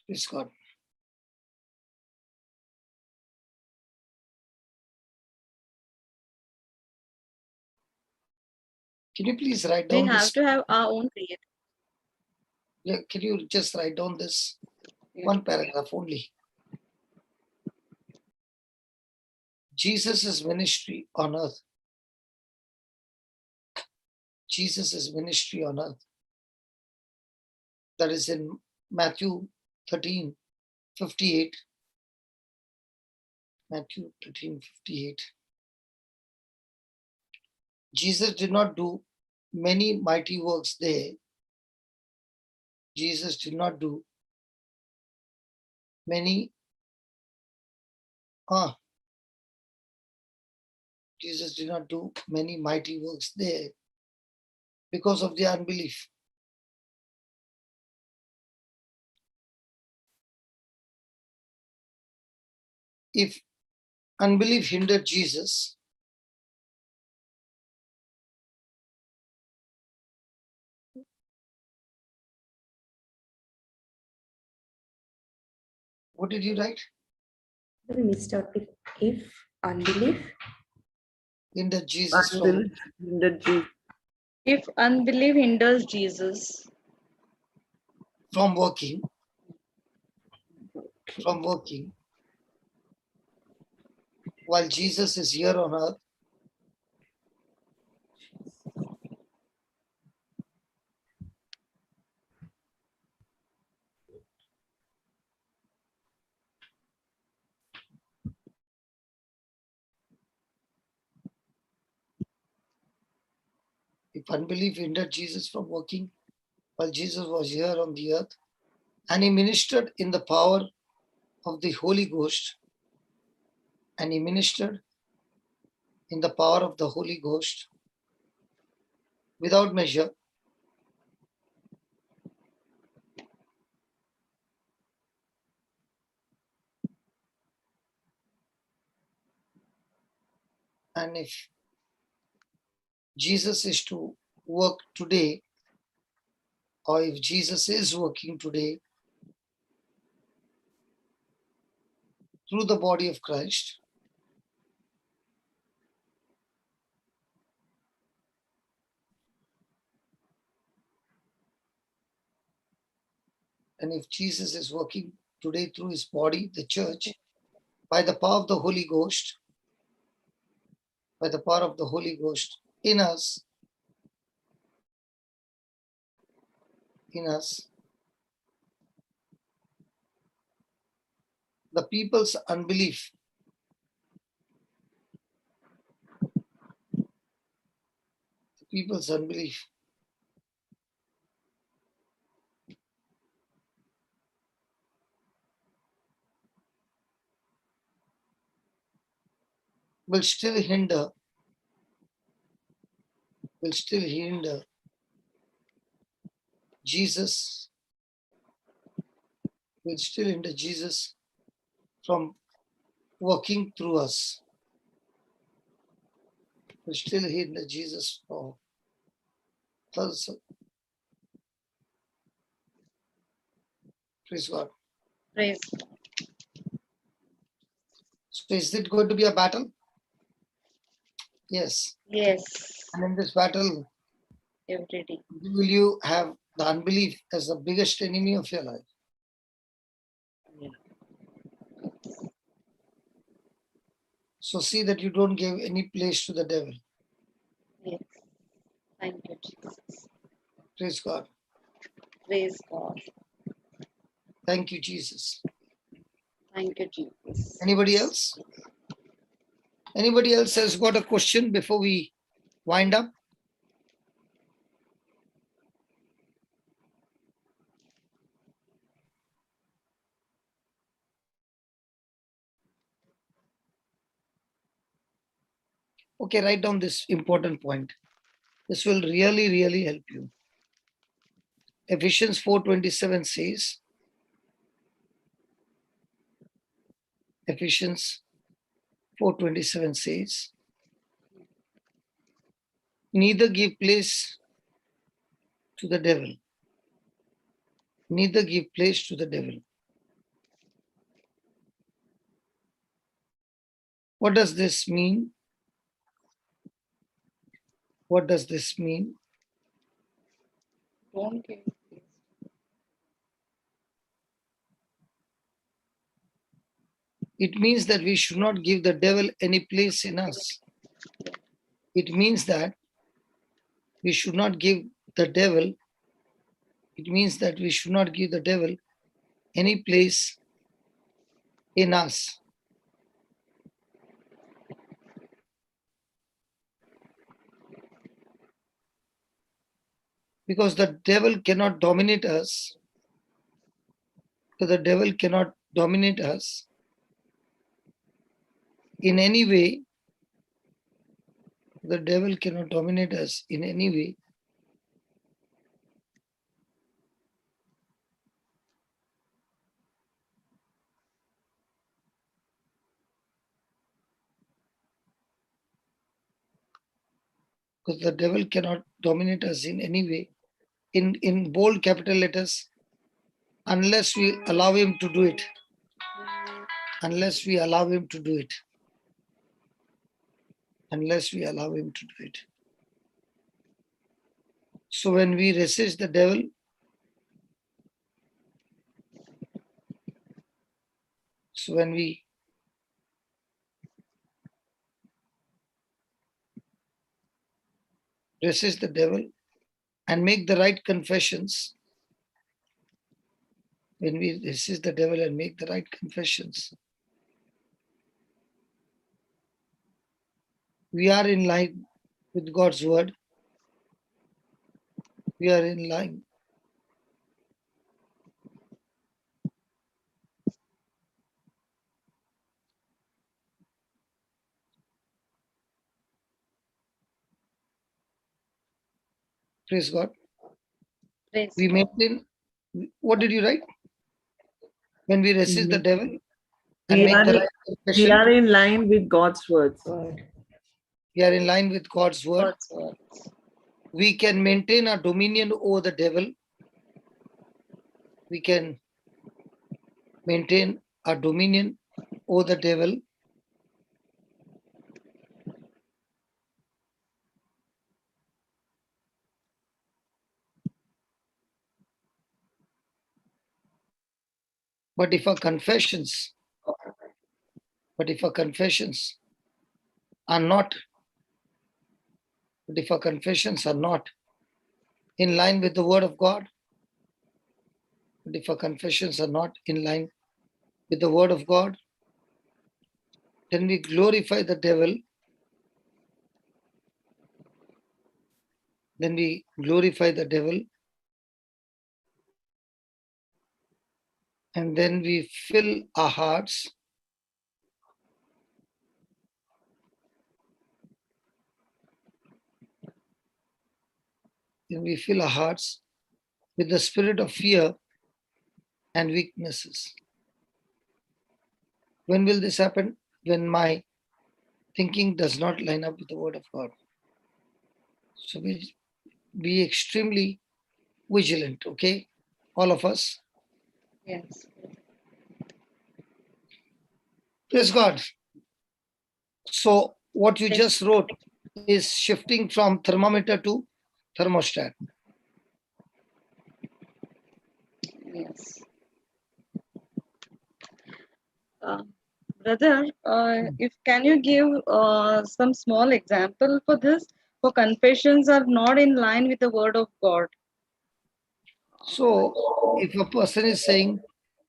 Praise God. Can you please write We down have this? to have our own creativity. Yeah, can you just write down this Yeah. one paragraph only? Jesus' ministry on earth. Jesus' ministry on earth. That is in Matthew 13:58. Matthew 13:58. Jesus did not do many mighty works there. Jesus did not do many. Jesus did not do many mighty works there because of their unbelief. If unbelief hindered Jesus, what did you write? We missed out. If unbelief. Hindered Jesus from Unbelief hindered Jesus. If unbelief hinders Jesus working, while Jesus is here on earth, if unbelief hindered Jesus from working while Jesus was here on the earth, and he ministered in the power of the Holy Ghost, and he ministered in the power of the Holy Ghost without measure, and if Jesus is to work today, or if Jesus is working today through the body of Christ, and if Jesus is working today through his body, the church, by the power of the Holy Ghost, by the power of the Holy Ghost in us, the people's unbelief will still hinder Jesus, from working through us, will still hinder Jesus from us. Praise God. Praise. So is it going to be a battle? Yes. Yes. And in this battle, Every day. will you have the unbelief as the biggest enemy of your life? Yeah. So see that you don't give any place to the devil. Yes. Thank you, Jesus. Praise God. Praise God. Thank you, Jesus. Thank you, Jesus. Anybody else? Anybody else has got a question before we wind up? Okay, write down this important point. This will really, really help you. Ephesians 4:27 says, Ephesians 4:27 says, neither give place to the devil. Neither give place to the devil. What does this mean? What does this mean? Don't give. It means that we should not give the devil any place in us. It means that we should not give the devil, it means that we should not give the devil any place in us. Because the devil cannot dominate us. Because the devil cannot dominate us in any way. The devil cannot dominate us in any way. Because the devil cannot dominate us in any way. In bold capital letters, unless we allow him to do it. Unless we allow him to do it. Unless we allow him to do it. So when we resist the devil, so when we resist the devil, and make the right confessions, when we resist the devil and make the right confessions, we are in line with God's word. We are in line. Praise God. Praise We God. maintain. What did you write? When we resist the devil and We make are, the right we confession, are in line with God's words. we are in line with God's word. God's words. We can maintain our dominion over the devil. We can maintain our dominion over the devil. But if our confessions are not in line with the word of God, if our confessions are not in line with the word of God, then we glorify the devil. Then we glorify the devil, and then we fill our hearts with the spirit of fear and weaknesses. When will this happen? When my thinking does not line up with the word of God. So we be extremely vigilant, okay? All of us. Yes. Praise God. So what you just wrote is shifting from thermometer to thermostat. Yes. Brother, if can you give some small example for this? For confessions are not in line with the word of God. So if a person is saying,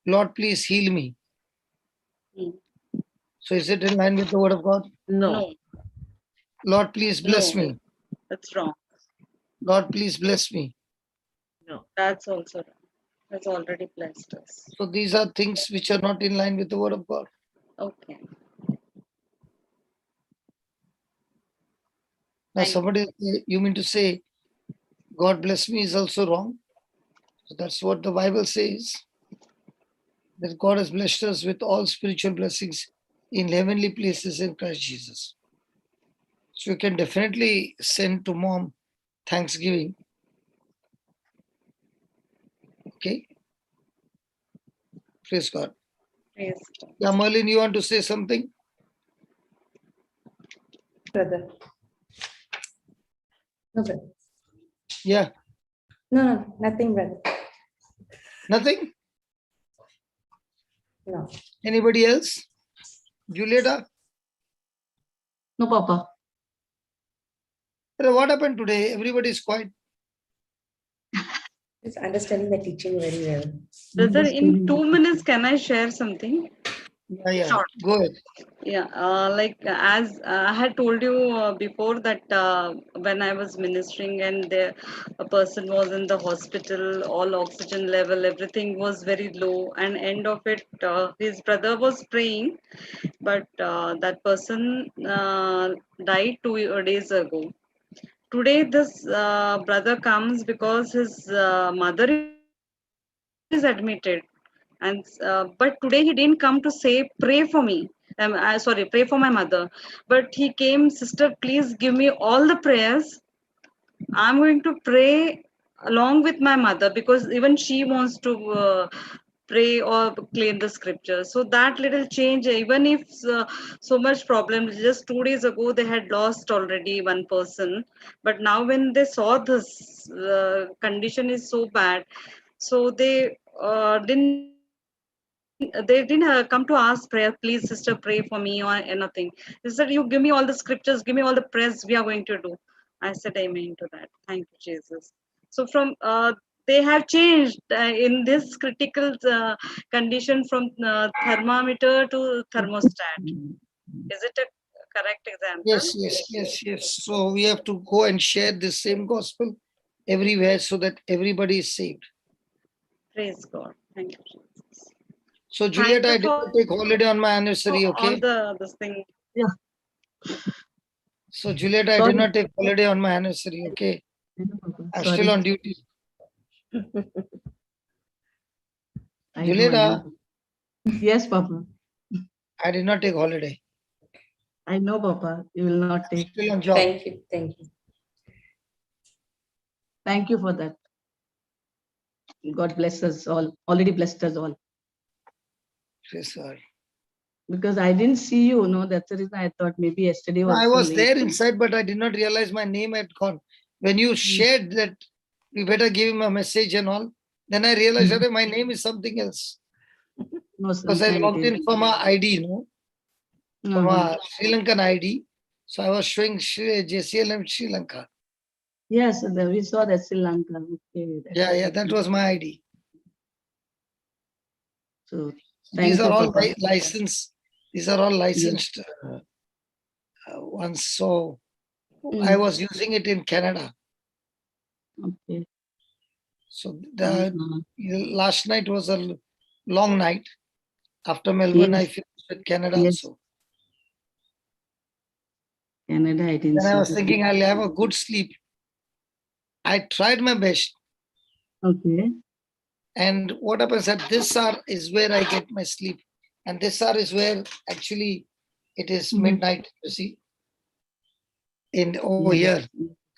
Lord, please heal me. So is it in line with the word of God? No. Lord, please bless me. That's wrong. Lord, please bless me. No. That's also wrong. That's already blessed us. So these are things which are not in line with the word of God. Okay. Now somebody, you mean to say, God bless me is also wrong? So that's what the Bible says, that God has blessed us with all spiritual blessings in heavenly places in Christ Jesus. So you can definitely send to mom thanksgiving. Okay? Praise God. Praise God. Yeah, Merlin, you want to say something? Brother. No, brother. Yeah. No, nothing, brother. Nothing? No. Anybody else? Julieta? No, Papa. What happened today? Everybody is quiet. Just understanding the teaching very well. Brother, in 2 minutes, can I share something? Yeah. Short. Go ahead. Yeah, like as I had told you before that when I was ministering and a person was in the hospital, all oxygen level, everything was very low, and end of it, his brother was praying, but that person died 2 days ago. Today, this brother comes because his mother is admitted, and but today he didn't come to say pray for me. Sorry, pray for my mother, but he came, sister, please give me all the prayers. I'm going to pray along with my mother because even she wants to pray or claim the scripture. So that little change, even if so much problem, just 2 days ago they had lost already one person, but now when they saw this condition is so bad, so they didn't come to ask prayer, please sister pray for me or anything. They said, you give me all the scriptures, give me all the prayers, we are going to do. I said amen to that. Thank you, Jesus. So from they have changed in this critical condition from thermometer to thermostat. Is it a correct example? Yes. So we have to go and share the same gospel everywhere so that everybody is saved. Praise God. Thank you, Jesus. So Juliet, I did not take holiday on my anniversary, okay? All this thing. Yeah. So Juliet, I Sorry. did not take holiday on my anniversary, okay? I'm Sorry. still on duty. I Juliet, know. Yes, Papa. I did not take holiday. I know, Papa. You will not take. Still on job. Thank you. Thank you. Thank you for that. God bless us all. Already blessed us all. Yes, sir. Because I didn't see you, no, that's the reason I thought maybe yesterday was. I so was late. there inside, but I did not realize my name had gone. When you shared that we better give him a message and all, then I realized that my name is something else. No, Because I logged in from my ID, you know, from a Sri Lankan ID. So I was showing JCILM Sri Lanka. Yes, we saw that Sri Lanka. Okay, Yeah, that was my ID. So These are all Papa. licensed. These are all licensed ones. So I was using it in Canada. Okay. So the last night was a long night. After Melbourne, Yes. I finished with Canada Yes. also. Canada, I didn't Then I see was that. thinking I'll have a good sleep. I tried my best. Okay. And what happens at this hour is where I get my sleep. And this hour is where actually it is midnight, you see, over here.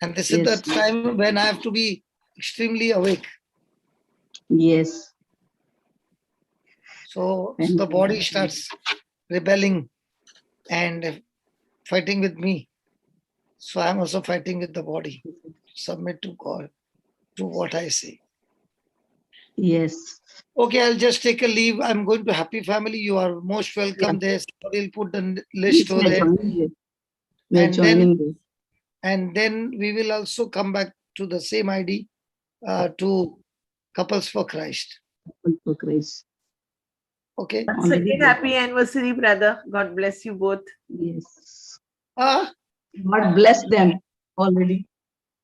And this is the time when I have to be extremely awake. Yes. So the body starts rebelling and fighting with me. So I'm also fighting with the body. Submit to God, to what I say. Yes. Okay, I'll just take a leave. I'm going to Happy Family. You are most welcome there. We'll put the list over there. And then we will also come back to the same ID to Couples for Christ. Couples for Christ. Okay. Once again, happy anniversary, brother. God bless you both. Yes. God bless them already.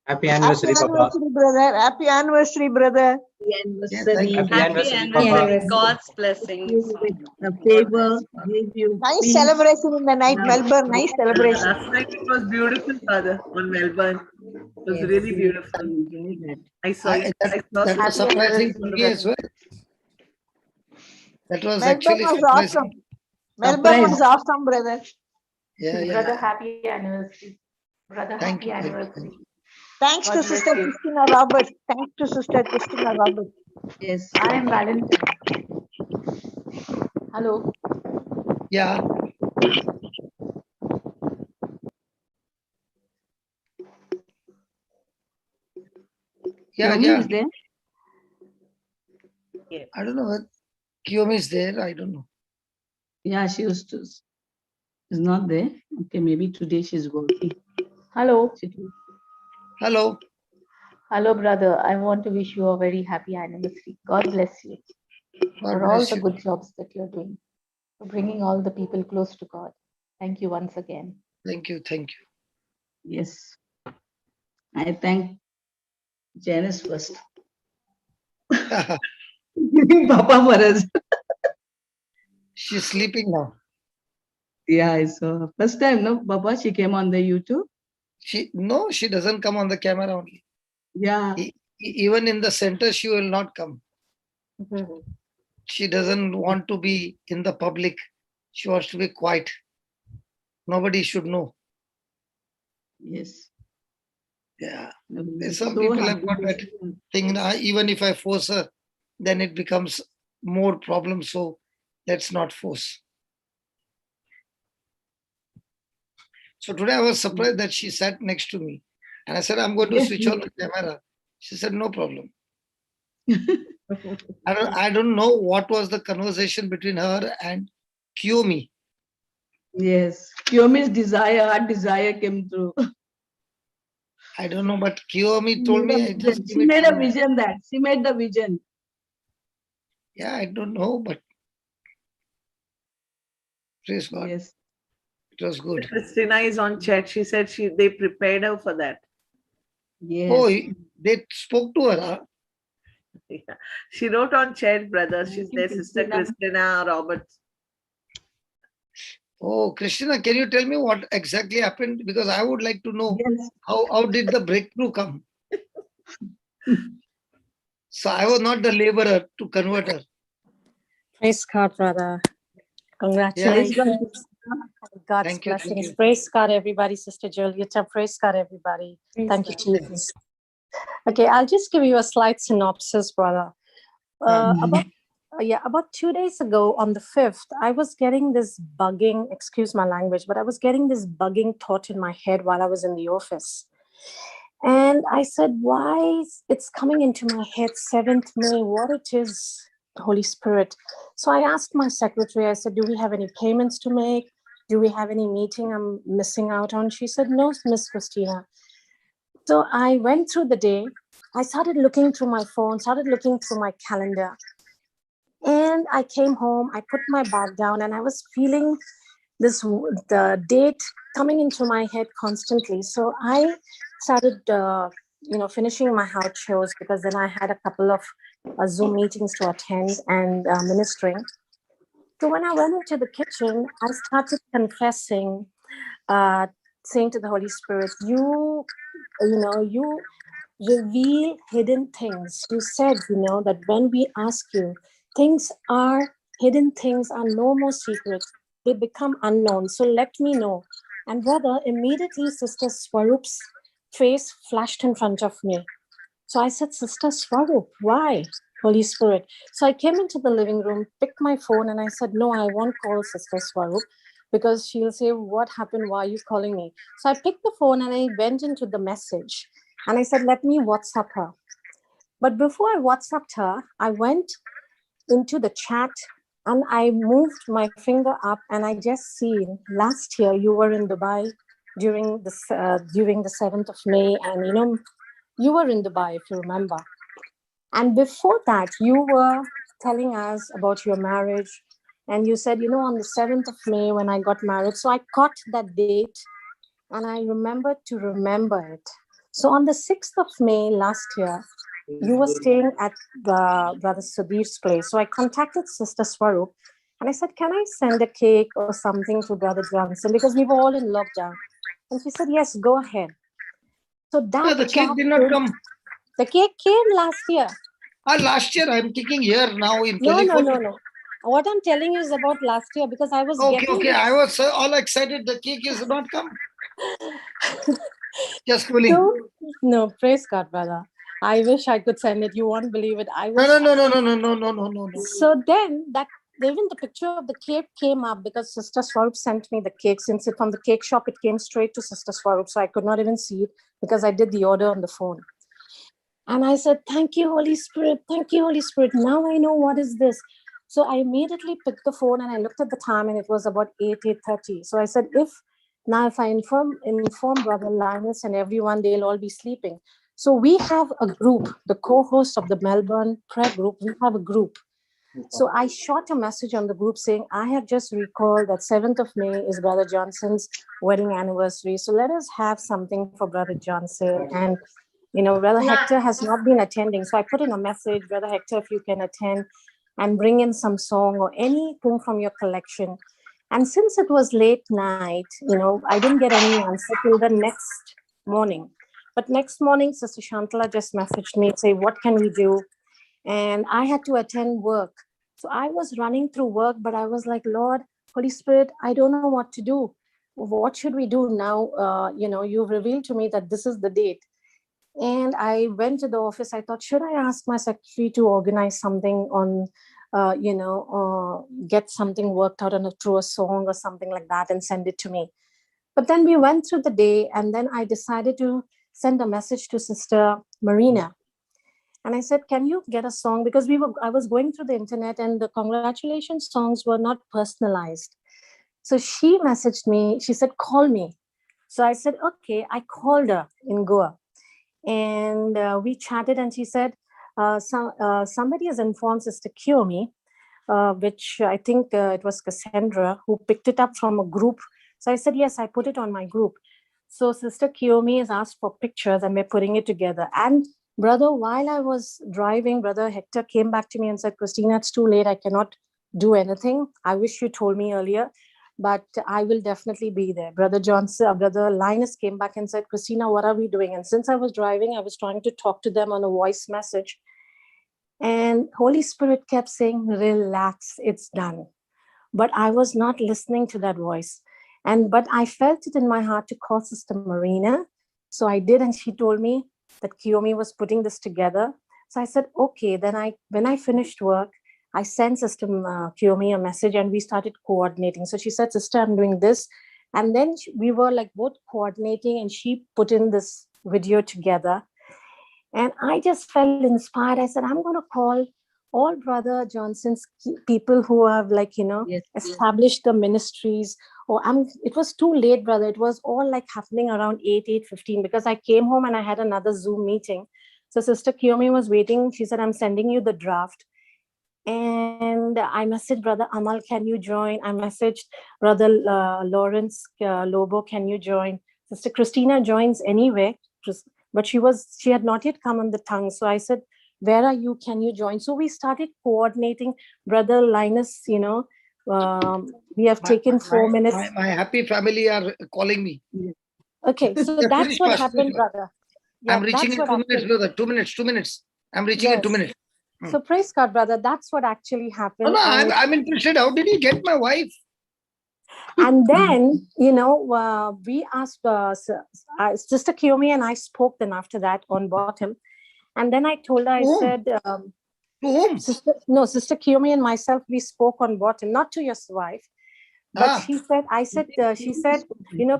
Happy anniversary, Papa. Brother. Happy anniversary, brother. Happy anniversary, Papa. God's blessings. The favor give you Nice peace. celebration in the night, Melbourne. Nice celebration. Last night it was beautiful, Father, on Melbourne. It was really beautiful. I saw it. That was surprising to me as well. That was Melbourne actually was surprising. awesome. Melbourne was awesome, brother. Yeah. Brother, happy anniversary. Brother, Thank happy you. anniversary. Thanks to Sister Christina Roberts. Thanks to Sister Christina Roberts. Yes. I am Valentine. Hello. Yeah. Yomi is there? I don't know. Kiyomi is there. I don't know. Yeah, she used to. Is not there. Okay, maybe today she's working. Hello. Hello. Hello, brother. I want to wish you a very happy anniversary. God bless you for all the good jobs that you're doing, for bringing all the people close to God. Thank you once again. Thank you. Yes. I thank Janice first. Giving Papa for us. She's sleeping now. Yeah, I saw. First time, no, Papa, she came on the YouTube. She doesn't come on the camera only. Yeah. Even in the center, she will not come. She doesn't want to be in the public. She wants to be quiet. Nobody should know. Yes. Yeah. Some so people have got that thing. Even if I force her, then it becomes more problem. So let's not force. So today I was surprised that she sat next to me. And I said, I'm going to switch on the camera. She said, no problem. I don't know what was the conversation between her and Kiyomi. Yes. Kiyomi's desire, her desire came through. I don't know, but Kiyomi told me. She made a vision that. She made the vision. Yeah, I don't know, but praise God. Yes. It was good. Christina is on chat. She said they prepared her for that. Yes. Oh, they spoke to her, huh? Yeah. She wrote on chat, brother. She's Thank you, there, Sister Christina. Christina Roberts. Oh, Christina, can you tell me what exactly happened? Because I would like to know Yes. how did the breakthrough come? So I was not the laborer to convert her. Praise God, brother. Yeah. Praise Congratulations. God. God's Thank you. blessings. Thank you. Praise God, everybody. Sister Julieta, praise God, everybody. Praise Thank you, God. Jesus. Okay, I'll just give you a slight synopsis, brother. About 2 days ago on the 5th, I was getting this bugging, excuse my language, but I was getting this bugging thought in my head while I was in the office. And I said, why it's coming into my head, 7th May, what it is, Holy Spirit. So I asked my secretary, I said, do we have any payments to make? Do we have any meeting I'm missing out on? She said, no, Miss Christina. So I went through the day. I started looking through my phone, started looking through my calendar. And I came home, I put my bag down, and I was feeling the date coming into my head constantly. So I started, finishing my house chores, because then I had a couple of Zoom meetings to attend and ministering. So when I went into the kitchen, I started confessing, saying to the Holy Spirit, you reveal hidden things. You said, that when we ask you, hidden things are no more secret. They become unknown. So let me know. And brother, immediately Sister Swaroop's face flashed in front of me. So I said, Sister Swaroop, why? Holy Spirit. So I came into the living room, picked my phone, and I said, no, I won't call Sister Swaroop, because she'll say, what happened? Why are you calling me? So I picked the phone and I went into the message. And I said, let me WhatsApp her. But before I WhatsApped her, I went into the chat and I moved my finger up, and I just seen last year you were in Dubai during the 7th of May. And, you were in Dubai, if you remember. And before that, you were telling us about your marriage. And you said, on the 7th of May when I got married. So I caught that date and I remembered to remember it. So on the 6th of May last year, you were staying at Brother Sudhir's place. So I contacted Sister Swaroop and I said, can I send a cake or something to Brother Johnson? Because we were all in lockdown. And she said, yes, go ahead. So The cake did not come. The cake came last year. Last year, I'm taking here now in No. California. What I'm telling you is about last year, because I was Okay. I was all excited. The cake is not come. Just fooling. No, praise God, brother. I wish I could send it. You won't believe it. No. So then even the picture of the cake came up, because Sister Swaroop sent me the cake. Since from the cake shop, it came straight to Sister Swaroop. So I could not even see it because I did the order on the phone. And I said, thank you, Holy Spirit. Thank you, Holy Spirit. Now I know what is this. So I immediately picked the phone and I looked at the time, and it was about 8:30. So I said, if I inform Brother Linus and everyone, they'll all be sleeping. So we have a group, the co-host of the Melbourne prayer group, we have a group. So I shot a message on the group saying, I have just recalled that 7th of May is Brother Johnson's wedding anniversary. So let us have something for Brother Johnson. And, Brother Hector has not been attending. So I put in a message, Brother Hector, if you can attend and bring in some song or anything from your collection. And since it was late night, I didn't get any answer till the next morning. But next morning, Sister Shantala just messaged me, say, what can we do? And I had to attend work. So I was running through work, but I was like, Lord, Holy Spirit, I don't know what to do. What should we do now? You've revealed to me that this is the date. And I went to the office. I thought, should I ask my secretary to organize something on, get something worked out through a song or something like that and send it to me. But then we went through the day, and then I decided to send a message to Sister Marina. And I said, can you get a song? Because I was going through the internet and the congratulations songs were not personalized. So she messaged me. She said, call me. So I said, okay. I called her in Goa. And we chatted, and she said, somebody has informed Sister Kiyomi, which I think it was Cassandra, who picked it up from a group. So I said, yes, I put it on my group. So Sister Kiyomi has asked for pictures, and we're putting it together. And brother, while I was driving, Brother Hector came back to me and said, Christina, it's too late. I cannot do anything. I wish you told me earlier, but I will definitely be there. Brother Johnson, Brother Linus came back and said, Christina, what are we doing? And since I was driving, I was trying to talk to them on a voice message. And Holy Spirit kept saying, relax, it's done. But I was not listening to that voice. But I felt it in my heart to call Sister Marina. So I did, and she told me that Kiyomi was putting this together. So I said, okay. Then when I finished work, I sent Sister Kiyomi a message, and we started coordinating. So she said, Sister, I'm doing this. And then we were like both coordinating, and she put in this video together. And I just felt inspired. I said, I'm going to call all Brother Johnson's people who have established the ministries. It was too late, brother. It was all like happening around 8:15, because I came home and I had another Zoom meeting. So Sister Kiyomi was waiting. She said, I'm sending you the draft. And I messaged Brother Amal, can you join? I messaged Brother Lawrence Lobo, can you join? Sister Christina joins anyway, but she had not yet come on the tongue. So I said, where are you? Can you join? So we started coordinating. Brother Linus, we have taken 4 minutes. My happy family are calling me. Okay, so that's what happened, brother. Yeah, I'm reaching in 2 minutes, brother. 2 minutes, 2 minutes. I'm reaching in 2 minutes. So praise God, brother. That's what actually happened. No, I'm interested. How did you get my wife? And then, we asked Sister Kiyomi, and I spoke then after that on bottom. And then I told her, I said, to whom? Sister Kiyomi and myself, we spoke on bottom, not to your wife. But she said,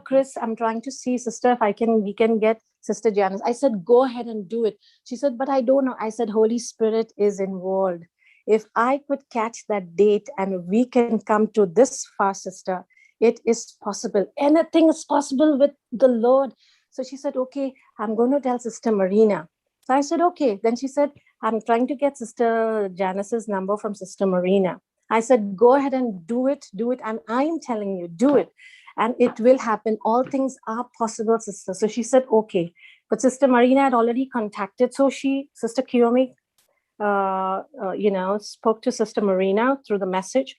Chris, I'm trying to see, sister, if we can get Sister Janice. I said, go ahead and do it. She said, but I don't know. I said, Holy Spirit is involved. If I could catch that date and we can come to this far, sister, it is possible. Anything is possible with the Lord. So she said, okay, I'm going to tell Sister Marina. So I said, okay. Then she said, I'm trying to get Sister Janice's number from Sister Marina. I said, go ahead and do it. And I am telling you, do it. And it will happen. All things are possible, sister. So she said, okay. But Sister Marina had already contacted. So Sister Kiyomi, spoke to Sister Marina through the message.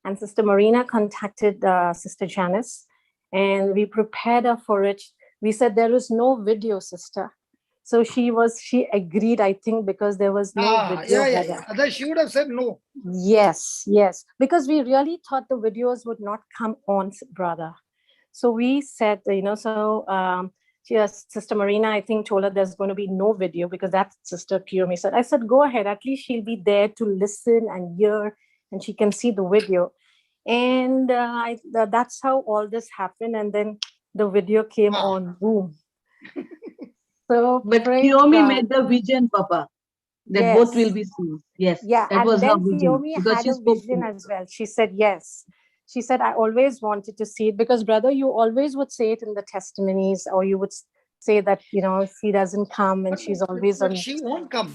And Sister Marina contacted Sister Janice. And we prepared her for it. We said, there is no video, sister. So she agreed, I think, because there was no video. Yeah. Otherwise she would have said no. Yes. Because we really thought the videos would not come on, brother. So we said, Sister Marina, I think, told her there's going to be no video, because that's Sister Kiyomi said. I said, go ahead. At least she'll be there to listen and hear, and she can see the video. And that's how all this happened. And then the video came on. Boom. But Kiyomi made the vision, Papa, that both will be seen. Yes. Yeah. That was her vision. Kiyomi had a vision as well. She said, yes. She said, I always wanted to see it, because, brother, you always would say it in the testimonies, or you would say that, she doesn't come and she's always on. She won't come.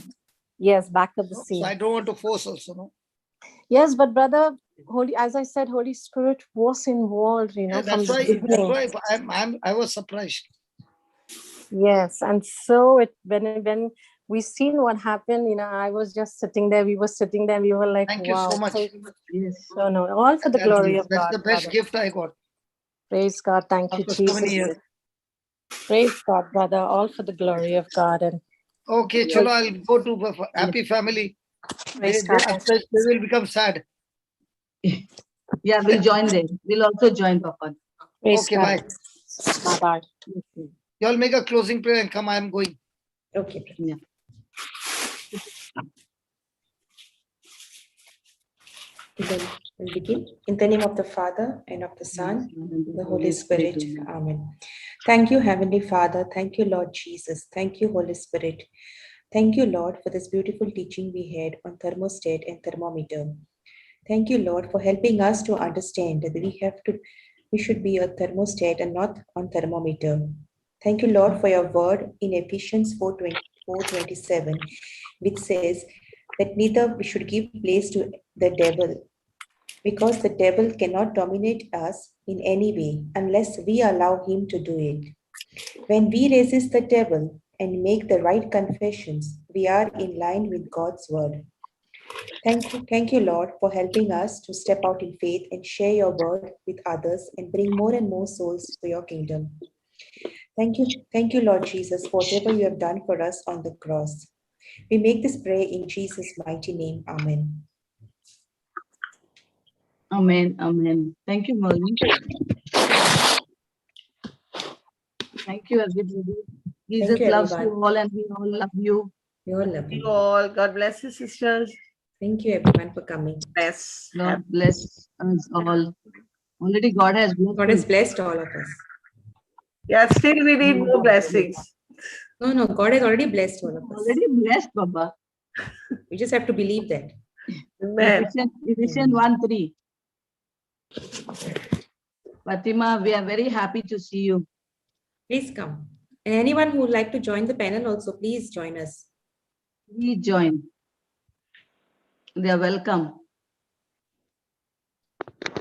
Yes, back of the scene. So I don't want to force also, no? Yes, but brother, as I said, Holy Spirit was involved, That's why I was surprised. Yes, and so when we seen what happened, I was just sitting there. We were sitting there. We were like, thank wow. you so much. Yes. So no, all for the glory of God. That's the best brother. gift I got. Praise God. Thank you, Jesus. Praise God, brother. All for the glory of God. And okay, chalo, I'll go to happy family. They will become sad. Yeah, we'll join them. We'll also join, Papa. Praise okay, God. Bye. Bye. You all make a closing prayer and come. I am going. Okay. Yeah. Then we'll begin. In the name of the Father, and of the Son, and the Holy Spirit. Amen. Thank you, Heavenly Father. Thank you, Lord Jesus. Thank you, Holy Spirit. Thank you, Lord, for this beautiful teaching we had on thermostat and thermometer. Thank you, Lord, for helping us to understand that we should be a thermostat and not on thermometer. Thank you, Lord, for your word in Ephesians 4:27, which says that neither we should give place to the devil, because the devil cannot dominate us in any way unless we allow him to do it. When we resist the devil and make the right confessions, we are in line with God's word. Thank you, Lord, for helping us to step out in faith and share your word with others and bring more and more souls to your kingdom. Thank you, Lord Jesus, for whatever you have done for us on the cross. We make this prayer in Jesus' mighty name. Amen. Amen. Amen. Thank you, Molly. Thank you, everybody. Jesus loves you all, and we all love you. We all love you. All. God bless you, sisters. Thank you, everyone, for coming. Bless. God bless us all. Already God has blessed. God has blessed all of us. Yeah, still we need more blessings. No, God has already blessed all of us. Already blessed, Baba. We just have to believe that. Amen. Ephesians 1:3. Fatima, we are very happy to see you. Please come. And anyone who would like to join the panel also, please join us. Please join. They are welcome.